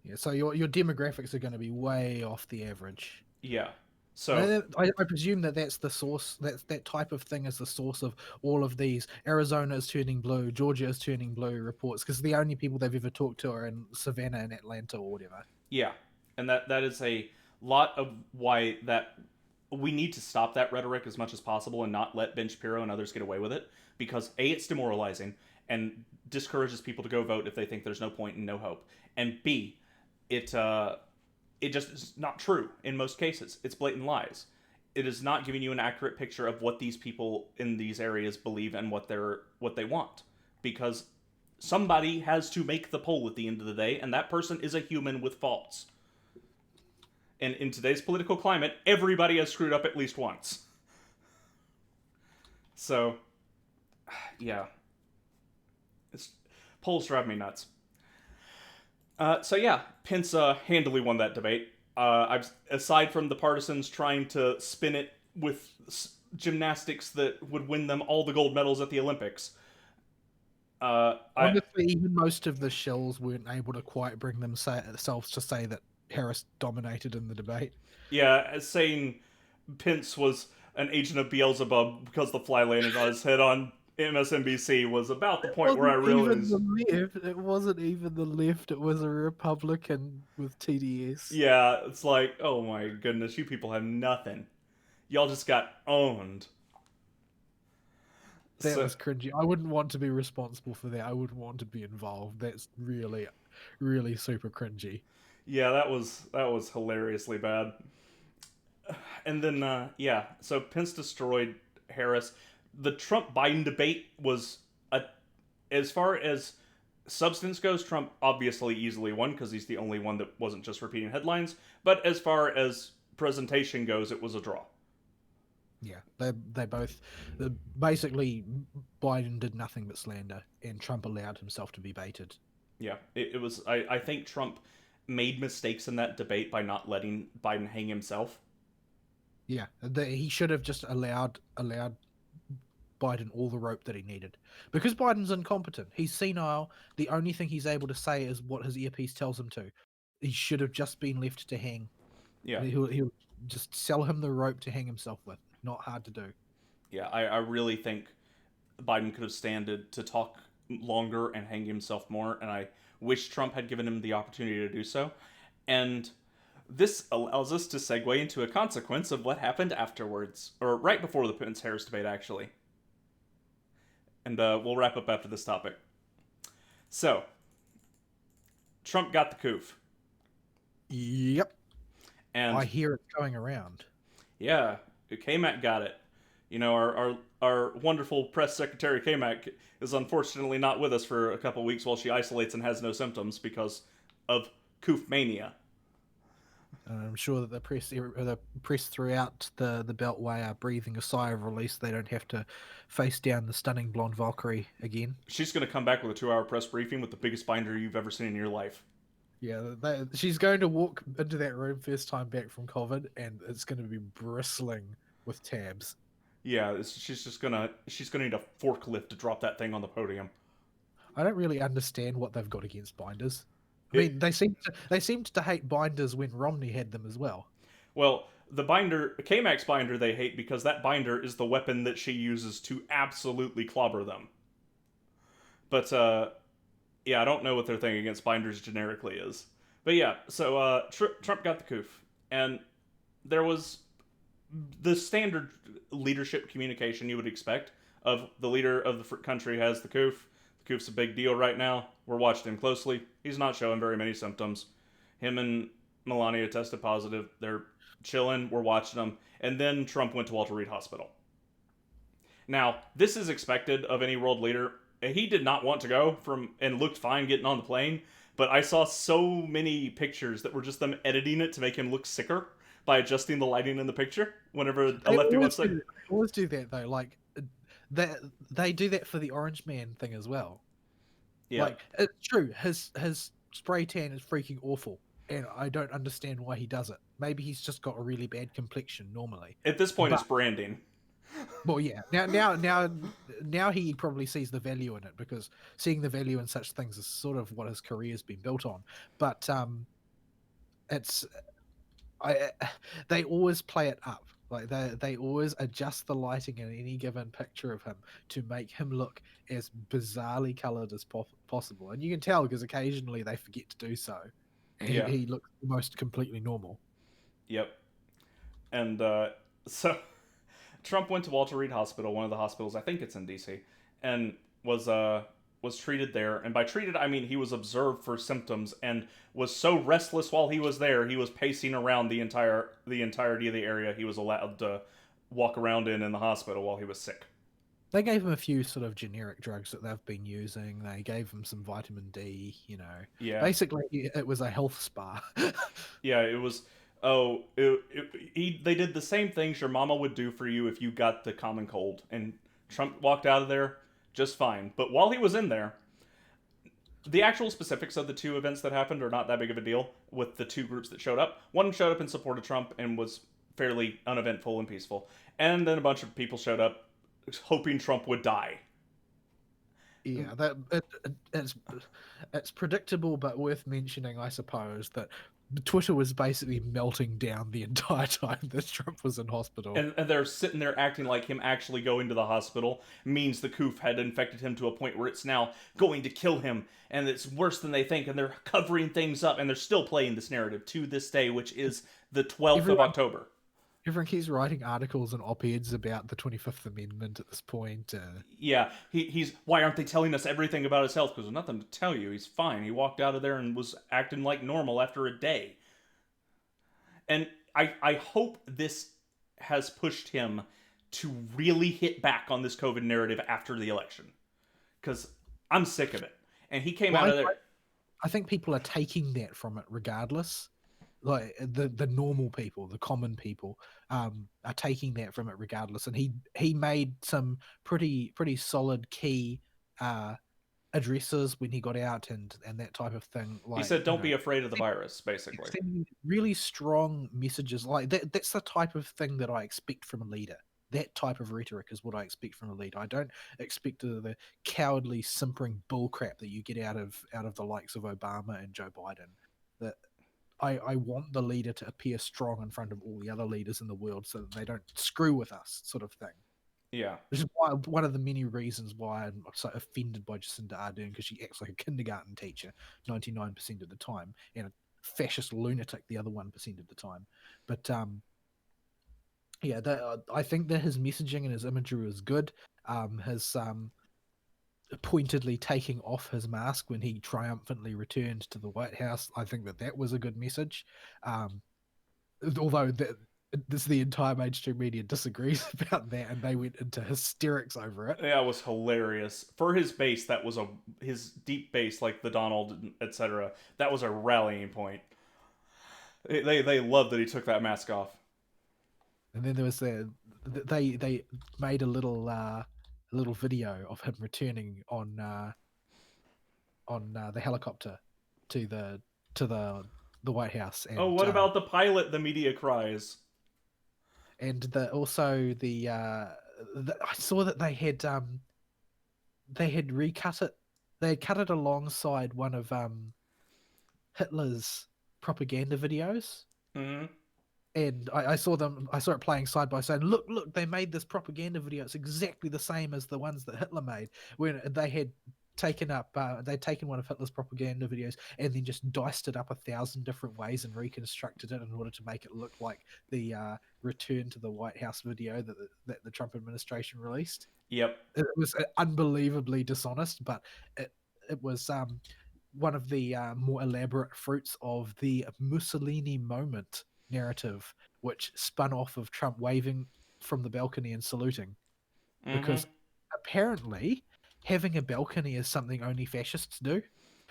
Yeah, so your demographics are going to be way off the average. Yeah, And so I presume that that's the source. That type of thing is the source of all of these Arizona is turning blue, Georgia is turning blue reports, because the only people they've ever talked to are in Savannah and Atlanta or whatever. yeah, and that is a lot of why that we need to stop that rhetoric as much as possible and not let Ben Shapiro and others get away with it, because a it's demoralizing and discourages people to go vote if they think there's no point and no hope, and b it it just is not true in most cases. It's blatant lies. It is not giving you an accurate picture of what these people in these areas believe and what they want, because somebody has to make the poll at the end of the day, and that person is a human with faults. And in today's political climate, everybody has screwed up at least once. So Yeah, it's polls drive me nuts. So yeah, Pence handily won that debate. Aside from the partisans trying to spin it with gymnastics that would win them all the gold medals at the Olympics. I Honestly, even most of the shills weren't able to quite bring themselves to say that Harris dominated in the debate. Yeah, saying Pence was an agent of Beelzebub because the fly landed on his head on MSNBC was about the It point where I wasn't even the realized, left. It wasn't even the left. It was a Republican with TDS. yeah, it's like, oh my goodness, you people have nothing. Y'all just got owned. That So was cringy. I wouldn't want to be responsible for that. I wouldn't want to be involved. That's really, really super cringy. yeah, that was hilariously bad. And then yeah, so Pence destroyed Harris. The Trump Biden debate was a as far as substance goes, Trump obviously easily won because he's the only one that wasn't just repeating headlines. But as far as presentation goes, it was a draw. Yeah, they both basically Biden did nothing but slander, and Trump allowed himself to be baited. Yeah, it was. I think Trump made mistakes in that debate by not letting Biden hang himself. Yeah, he should have just allowed Biden all the rope that he needed, because Biden's incompetent. He's senile. The only thing he's able to say is what his earpiece tells him to. He should have just been left to hang. Yeah, He'll just sell him the rope to hang himself with. Not hard to do. yeah. I really think Biden could have standed to talk longer and hang himself more, and I wish Trump had given him the opportunity to do so. And this allows us to segue into a consequence of what happened afterwards, or right before the Pence Harris debate, actually. And we'll wrap up after this topic. So, Trump got the coof. Yep, I And hear it's going around. yeah, KMAC got it. You know, our wonderful press secretary KMAC is unfortunately not with us for a couple weeks while she isolates and has no symptoms because of coof mania. I'm sure that the press throughout the Beltway are breathing a sigh of release. They don't have to face down the stunning blonde Valkyrie again. She's going to come back with a 2 hour press briefing with the biggest binder you've ever seen in your life. Yeah, she's going to walk into that room first time back from COVID, and it's going to be bristling with tabs. Yeah, she's gonna need a forklift to drop that thing on the podium. I don't really understand what they've got against binders. I It mean, they seemed to hate binders when Romney had them as well. Well, the binder, K-Max binder, they hate because that binder is the weapon that she uses to absolutely clobber them. But yeah, I don't know what their thing against binders generically is. But yeah, so Trump got the coof, and there was the standard leadership communication you would expect of the leader of the country has the coof. The coof's a big deal right now. We're watching him closely. He's not showing very many symptoms. Him and Melania tested positive. They're chilling. We're watching them. And then Trump went to Walter Reed Hospital. Now, this is expected of any world leader. He did not want to go from and looked fine getting on the plane, but I saw so many pictures that were just them editing it to make him look sicker by adjusting the lighting in the picture whenever a They lefty always wants to. do, they always do that though. Like that, they do that for the Orange Man thing as well. Yeah. Like it's true, his spray tan is freaking awful, and I don't understand why he does it. Maybe he's just got a really bad complexion normally. At this point, it's But branding. well, yeah, now he probably sees the value in it, because seeing the value in such things is sort of what his career's been built on. But it's I they always play it up. Like they always adjust the lighting in any given picture of him to make him look as bizarrely colored as possible, and you can tell because occasionally they forget to do so. Yeah. He looks almost completely normal. Yep. And so Trump went to Walter Reed Hospital, one of the hospitals, I think it's in DC, and was treated there. And by treated, I mean he was observed for symptoms and was so restless while he was there, he was pacing around the entirety of the area he was allowed to walk around in the hospital while he was sick. They gave him a few sort of generic drugs that they've been using. They gave him some vitamin D. Yeah, Basically it was a health spa. yeah, it was. Oh, they did the same things your mama would do for you if you got the common cold. And Trump walked out of there just fine. But while he was in there, the actual specifics of the two events that happened are not that big of a deal with the two groups that showed up. One showed up in support of Trump and was fairly uneventful and peaceful. And then a bunch of people showed up hoping Trump would die. Yeah, it's predictable, but worth mentioning, I suppose, that Twitter was basically melting down the entire time that Trump was in hospital. And they're sitting there acting like him actually going to the hospital means the coof had infected him to a point where it's now going to kill him, and it's worse than they think, and they're covering things up, and they're still playing this narrative to this day, which is the 12th of October. Everyone keeps writing articles and op-eds about the 25th Amendment at this point. Yeah, he's. Why aren't they telling us everything about his health? Because there's nothing to tell you. He's fine. He walked out of there and was acting like normal after a day. And I hope this has pushed him to really hit back on this COVID narrative after the election. Because I'm sick of it. And he came out of there. I think people are taking that from it regardless. Like the normal people, the common people, are taking that from it regardless. And he made some pretty solid key addresses when he got out and that type of thing. Like, he said, "Don't be afraid of the virus." Basically, really strong messages like that. That's the type of thing that I expect from a leader. That type of rhetoric is what I expect from a leader. I don't expect the cowardly, simpering bullcrap that you get out of the likes of Obama and Joe Biden. That I want the leader to appear strong in front of all the other leaders in the world so that they don't screw with us, sort of thing. Yeah. Which is why, one of the many reasons why I'm so offended by Jacinda Ardern, because she acts like a kindergarten teacher 99% of the time, and a fascist lunatic the other 1% of the time. But yeah, I think that his messaging and his imagery was good. His pointedly taking off his mask when he triumphantly returned to the White House, I think that was a good message. Although the entire mainstream media disagrees about that, and they went into hysterics over it. Yeah, it was hilarious. For his base, that was his deep base, like the Donald, etc. That was a rallying point. They loved that he took that mask off. And then there was they made a little video of him returning on the helicopter to the White House. And, what about the pilot? The media cries. And also I saw that they had recut it. They had cut it alongside one of Hitler's propaganda videos. Mm-hmm. And I saw it playing side by side. Look, they made this propaganda video. It's exactly the same as the ones that Hitler made. When they had taken one of Hitler's propaganda videos and then just diced it up 1,000 different ways and reconstructed it in order to make it look like the return to the White House video that the Trump administration released. Yep. It was unbelievably dishonest, but it was one of the more elaborate fruits of the Mussolini moment narrative, which spun off of Trump waving from the balcony and saluting. Mm-hmm. Because apparently having a balcony is something only fascists do.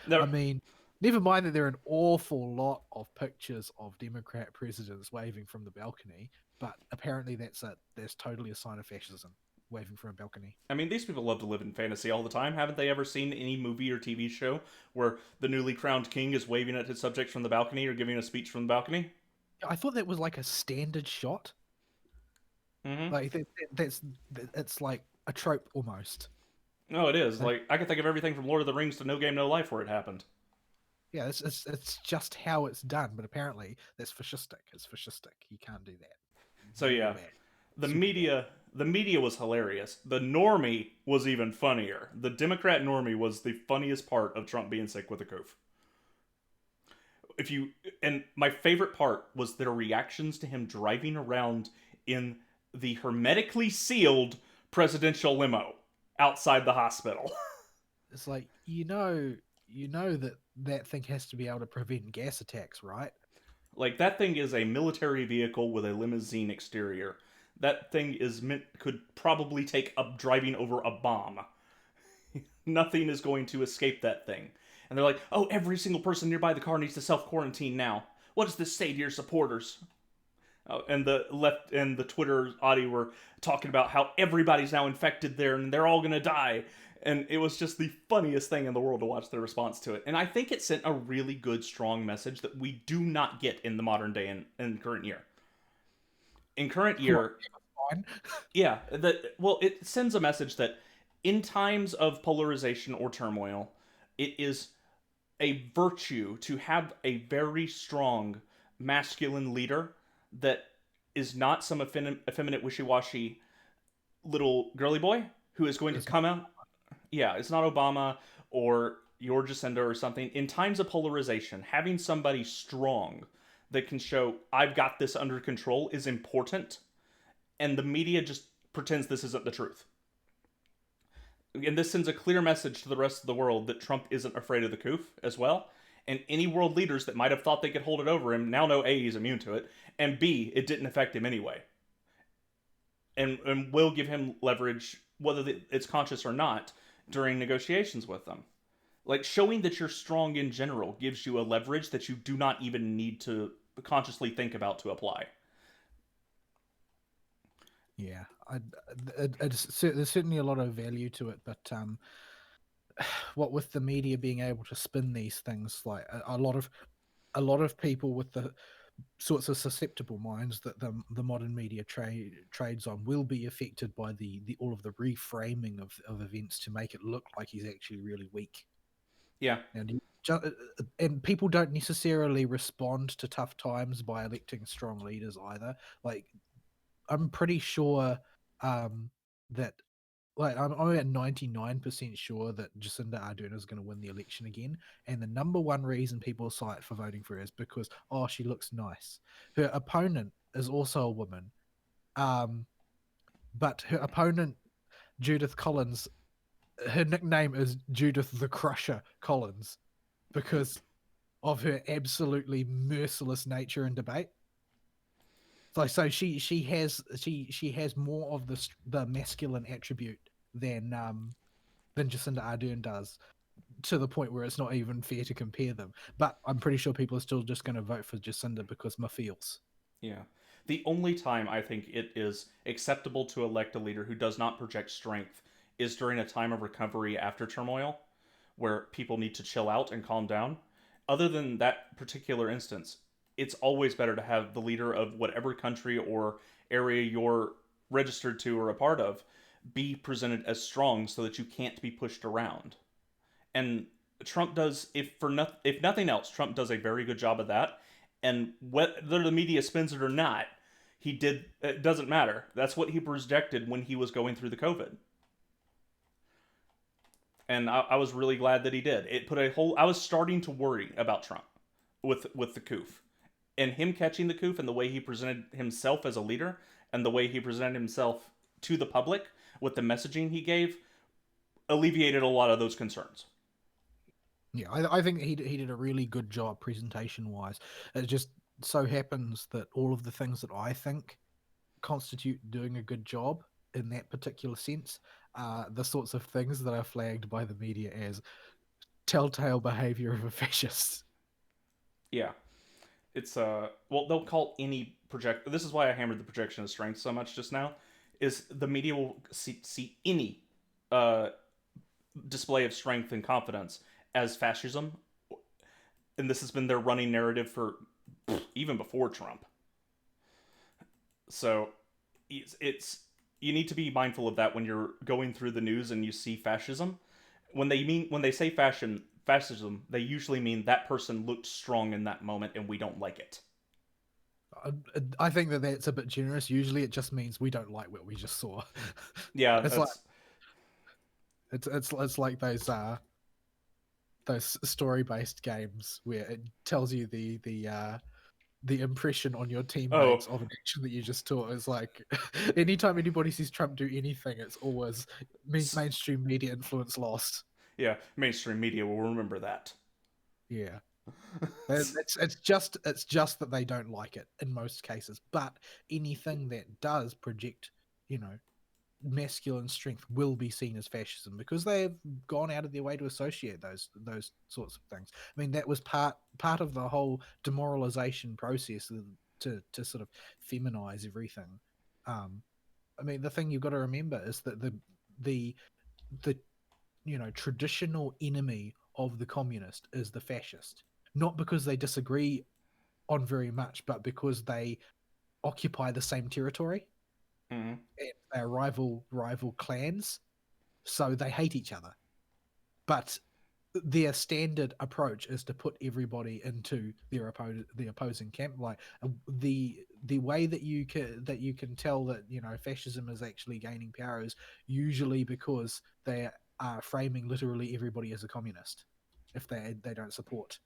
No. I mean, never mind that there are an awful lot of pictures of Democrat presidents waving from the balcony, but apparently that's totally a sign of fascism, waving from a balcony. I mean, these people love to live in fantasy all the time. Haven't they ever seen any movie or TV show where the newly crowned king is waving at his subjects from the balcony or giving a speech from the balcony? I thought that was like a standard shot. Mm-hmm. Like it's like a trope almost. No, it is. Like, I can think of everything from Lord of the Rings to No Game No Life where it happened. Yeah, it's just how it's done, but apparently that's fascistic. It's fascistic. You can't do that. So yeah, the media was hilarious. The normie was even funnier. The Democrat normie was the funniest part of Trump being sick with a coof. And my favorite part was their reactions to him driving around in the hermetically sealed presidential limo outside the hospital. It's like, you know that thing has to be able to prevent gas attacks, right? Like, that thing is a military vehicle with a limousine exterior. That thing could probably take up driving over a bomb. Nothing is going to escape that thing. And they're like, oh, every single person nearby the car needs to self-quarantine now. What does this say to your supporters? And the left and the Twitter audio were talking about how everybody's now infected there and they're all going to die. And it was just the funniest thing in the world to watch their response to it. And I think it sent a really good, strong message that we do not get in the modern day and current year. In current What, year, fine? yeah, it sends a message that in times of polarization or turmoil, it is a virtue to have a very strong masculine leader that is not some effeminate, wishy-washy little girly boy who is going to It's come out. Yeah, it's not Obama or your Jacinda or something. In times of polarization, having somebody strong that can show I've got this under control is important, and the media just pretends this isn't the truth. And this sends a clear message to the rest of the world that Trump isn't afraid of the coof as well. And any world leaders that might have thought they could hold it over him now know A, he's immune to it, and B, it didn't affect him anyway. And will give him leverage, whether it's conscious or not, during negotiations with them. Like, showing that you're strong in general gives you a leverage that you do not even need to consciously think about to apply. Yeah, there's certainly a lot of value to it, but what with the media being able to spin these things, like a lot of people with the sorts of susceptible minds that the modern media trades on will be affected by the all of the reframing of events to make it look like he's actually really weak. Yeah, And people don't necessarily respond to tough times by electing strong leaders either. Like, I'm pretty sure that I'm at 99% sure that Jacinda Ardern is going to win the election again. And the number one reason people cite for voting for her is because, oh, she looks nice. Her opponent is also a woman. Um, but her opponent, Judith Collins, her nickname is Judith the Crusher Collins because of her absolutely merciless nature in debate. So she has more of the masculine attribute than Jacinda Ardern does, to the point where it's not even fair to compare them. But I'm pretty sure people are still just going to vote for Jacinda because my feels. yeah. The only time I think it is acceptable to elect a leader who does not project strength is during a time of recovery after turmoil, where people need to chill out and calm down. Other than that particular instance, it's always better to have the leader of whatever country or area you're registered to or a part of be presented as strong so that you can't be pushed around. And Trump does, if nothing else, Trump does a very good job of that. And whether the media spins it or not, he did. It doesn't matter. That's what he projected when he was going through the COVID, and I was really glad that he did. It put a whole. I was starting to worry about Trump with the coof, and him catching the coof and the way he presented himself as a leader and the way he presented himself to the public with the messaging he gave alleviated a lot of those concerns. Yeah, I think he did a really good job presentation wise. It just so happens that all of the things that I think constitute doing a good job in that particular sense are the sorts of things that are flagged by the media as telltale behavior of a fascist. Yeah, it's well, they'll call any project. This is why I hammered the projection of strength so much just now. Is the media will see any uh, display of strength and confidence as fascism, and this has been their running narrative for even before Trump. So it's you need to be mindful of that when you're going through the news and you see fascism. When they say fascism, they usually mean that person looked strong in that moment and we don't like it. I think that that's a bit generous. Usually, it just means we don't like what we just saw. Yeah, It's like that's it's like those story based games where it tells you the impression on your oh teammates of an action that you just taught. It's like anytime anybody sees Trump do anything, it's always mainstream media influence lost. yeah, mainstream media will remember that. Yeah. It's just that they don't like it in most cases, but anything that does project, you know, masculine strength will be seen as fascism because they've gone out of their way to associate those sorts of things. I mean, that was part of the whole demoralization process to sort of feminize everything. I mean, the thing you've got to remember is that the traditional enemy of the communist is the fascist, not because they disagree on very much, but because they occupy the same territory Mhm. and they're rival clans, so they hate each other. But their standard approach is to put everybody into the opposing camp. Like the way that you can tell that fascism is actually gaining power is usually because they are framing literally everybody as a communist if they don't support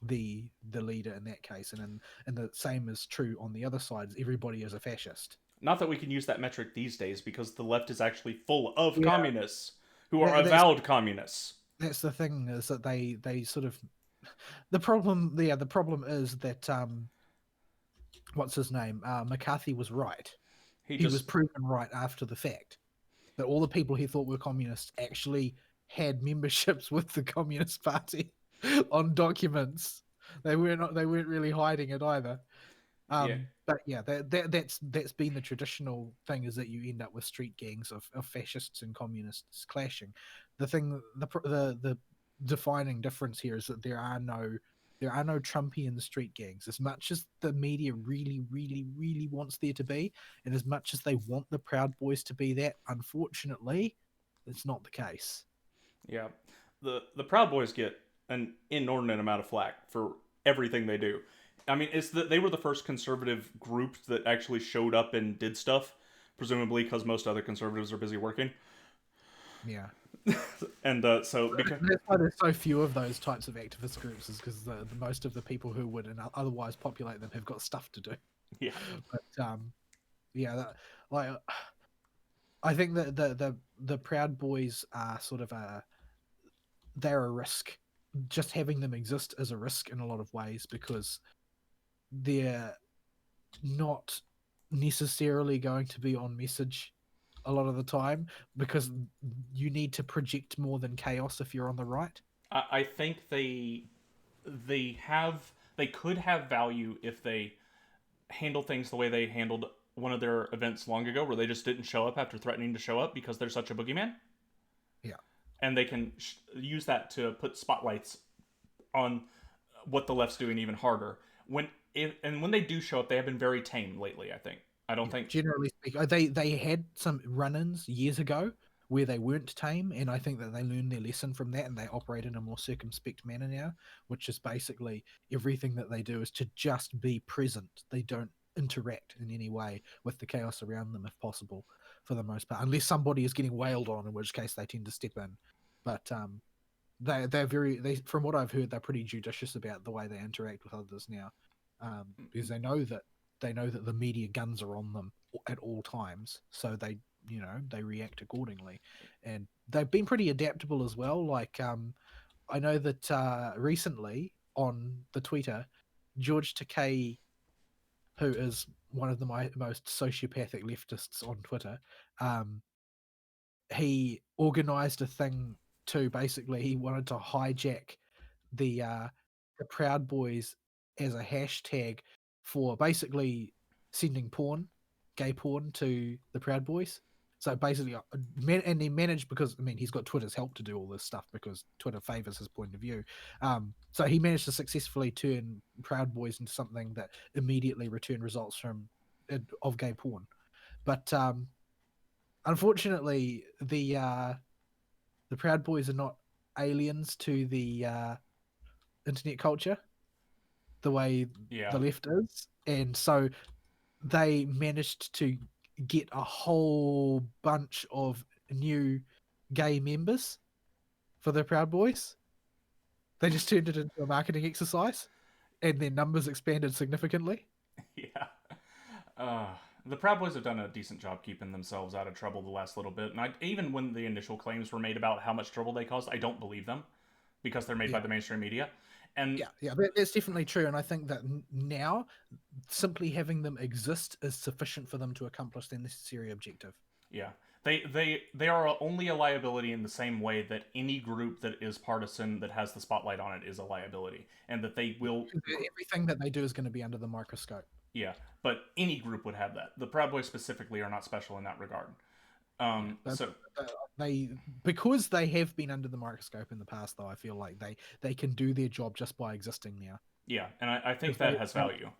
the leader in that case, and the same is true on the other side. Everybody is a fascist. Not that we can use that metric these days because the left is actually full of Yeah, communists who are that, that's avowed communists. that's the thing, is that they sort of the problem is that what's his name, McCarthy was right. He He was just, proven right after the fact that all the people he thought were communists actually had memberships with the Communist Party on documents. They weren't really hiding it either. yeah, But yeah, that's been the traditional thing, is that you end up with street gangs of fascists and communists clashing. The defining difference here is that there are no Trumpian street gangs. As much as the media really, really, really wants there to be, and as much as they want the Proud Boys to be that, unfortunately, it's not the case. yeah. The Proud Boys get an inordinate amount of flack for everything they do. I mean, it's that they were the first conservative group that actually showed up and did stuff, presumably because most other conservatives are busy working. Yeah. And so because That's why there's so few of those types of activist groups, is because the most of the people who would otherwise populate them have got stuff to do. yeah, But yeah, like I think that the Proud Boys are sort of they're a risk. Just having them exist is a risk in a lot of ways, because they're not necessarily going to be on message a lot of the time, because you need to project more than chaos if you're on the right. I think they could have value if they handle things the way they handled one of their events long ago, where they just didn't show up after threatening to show up because they're such a boogeyman, Yeah. and they can use that to put spotlights on what the left's doing even harder. And when they do show up, they have been very tame lately. I think. I don't Yeah, think. generally speaking, they had some run-ins years ago where they weren't tame, and I think that they learned their lesson from that, and they operate in a more circumspect manner now, which is basically everything that they do is to just be present. They don't interact in any way with the chaos around them, if possible, for the most part, unless somebody is getting wailed on, in which case they tend to step in. But from what I've heard, they're pretty judicious about the way they interact with others now, because they know that the media guns are on them at all times, so they react accordingly, and they've been pretty adaptable as well. Like I know that recently on the Twitter, George Takei, who is one of the most sociopathic leftists on Twitter, um, he organized a thing to basically he wanted to hijack the uh the Proud Boys as a hashtag for basically sending gay porn to the Proud Boys. So basically, and he managed, because I mean he's got Twitter's help to do all this stuff because Twitter favors his point of view. So he managed to successfully turn Proud Boys into something that immediately returned results of gay porn. But unfortunately, the Proud Boys are not aliens to the internet culture the way Yeah, the left is, and so they managed to get a whole bunch of new gay members for the Proud Boys. They just turned it into a marketing exercise, and their numbers expanded significantly. yeah. Uh, the Proud Boys have done a decent job keeping themselves out of trouble the last little bit, and even when the initial claims were made about how much trouble they caused, I don't believe them because they're made by Yeah, the mainstream media. And yeah, that's definitely true, and I think that now simply having them exist is sufficient for them to accomplish their necessary objective. yeah, they are only a liability in the same way that any group that is partisan that has the spotlight on it is a liability, and that they will. Everything that they do is going to be under the microscope. Yeah, but any group would have that. The Proud Boys specifically are not special in that regard. Yeah, So uh, they because they have been under the microscope in the past, though. I feel like they can do their job just by existing now yeah, and I think because that has they value.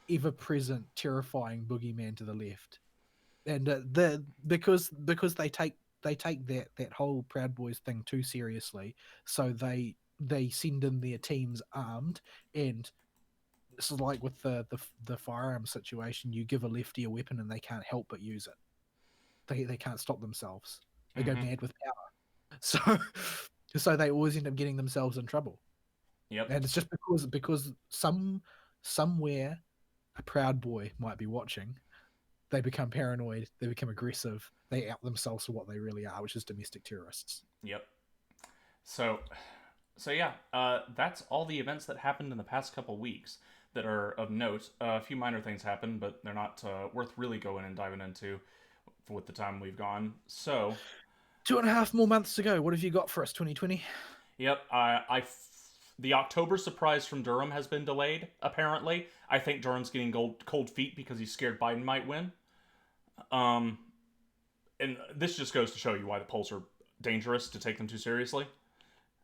ever present, terrifying boogeyman to the left, and because they take that whole Proud Boys thing too seriously, so they send in their teams armed, and this is like with the firearm situation. You give a lefty a weapon and they can't help but use it. They can't stop themselves. They go Mm-hmm. mad with power. So so they always end up getting themselves in trouble. Yep. And it's just because somewhere a proud boy might be watching, they become paranoid, they become aggressive, they out themselves for what they really are, which is domestic terrorists. Yep. So, so yeah, that's all the events that happened in the past couple weeks that are of note. A few minor things happened, but they're not worth really going and diving into with the time we've gone. So, 2.5 more months to go. What have you got for us, 2020? yep, the October surprise from Durham has been delayed. Apparently, I think Durham's getting cold feet because he's scared Biden might win. Um, and this just goes to show you why the polls are dangerous to take them too seriously.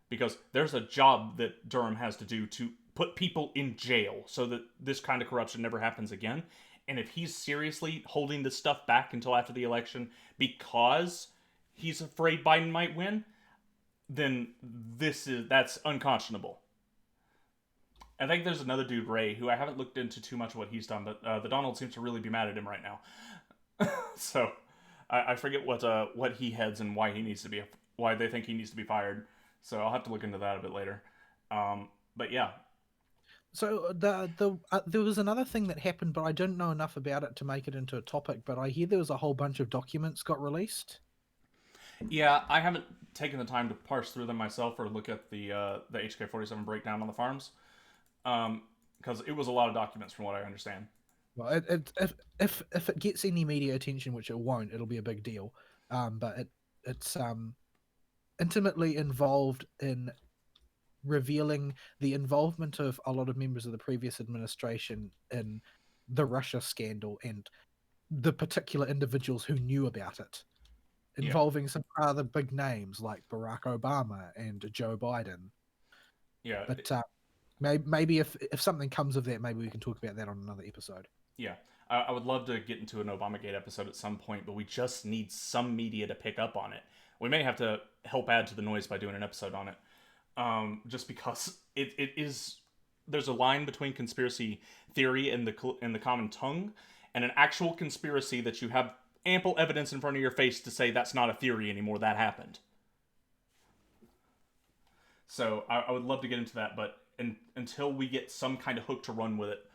Because there's a job that Durham has to do to put people in jail so that this kind of corruption never happens again. And if he's seriously holding this stuff back until after the election because he's afraid Biden might win, then that's unconscionable. I think there's another dude, Ray, who I haven't looked into too much of what he's done, but the Donald seems to really be mad at him right now. So I forget what he heads and why they think he needs to be fired. So I'll have to look into that a bit later. But yeah, So there was another thing that happened, but I don't know enough about it to make it into a topic. But I hear there was a whole bunch of documents got released. yeah, I haven't taken the time to parse through them myself or look at the HK-47 breakdown on the farms, because it was a lot of documents from what I understand. Well, if it gets any media attention, which it won't, it'll be a big deal. But it's intimately involved in revealing the involvement of a lot of members of the previous administration in the Russia scandal and the particular individuals who knew about it, Yeah, involving some rather big names like Barack Obama and Joe Biden. yeah, But maybe if something comes of that, maybe we can talk about that on another episode. yeah. I would love to get into an Obamagate episode at some point, but we just need some media to pick up on it. We may have to help add to the noise by doing an episode on it, just because it is. There's a line between conspiracy theory and the common tongue, and an actual conspiracy that you have ample evidence in front of your face to say that's not a theory anymore. That happened. So I would love to get into that, but until we get some kind of hook to run with it,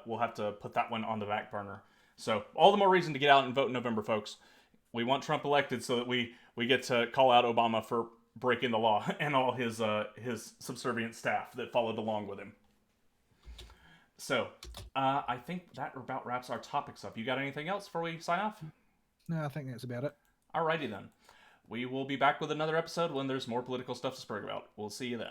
we'll have to put that one on the back burner. So all the more reason to get out and vote in November, folks. We want Trump elected so that we get to call out Obama for breaking the law and all his subservient staff that followed along with him. So I think that about wraps our topics up. You got anything else before we sign off? No, I think that's about it. Alrighty then. We will be back with another episode when there's more political stuff to speak about. We'll see you then.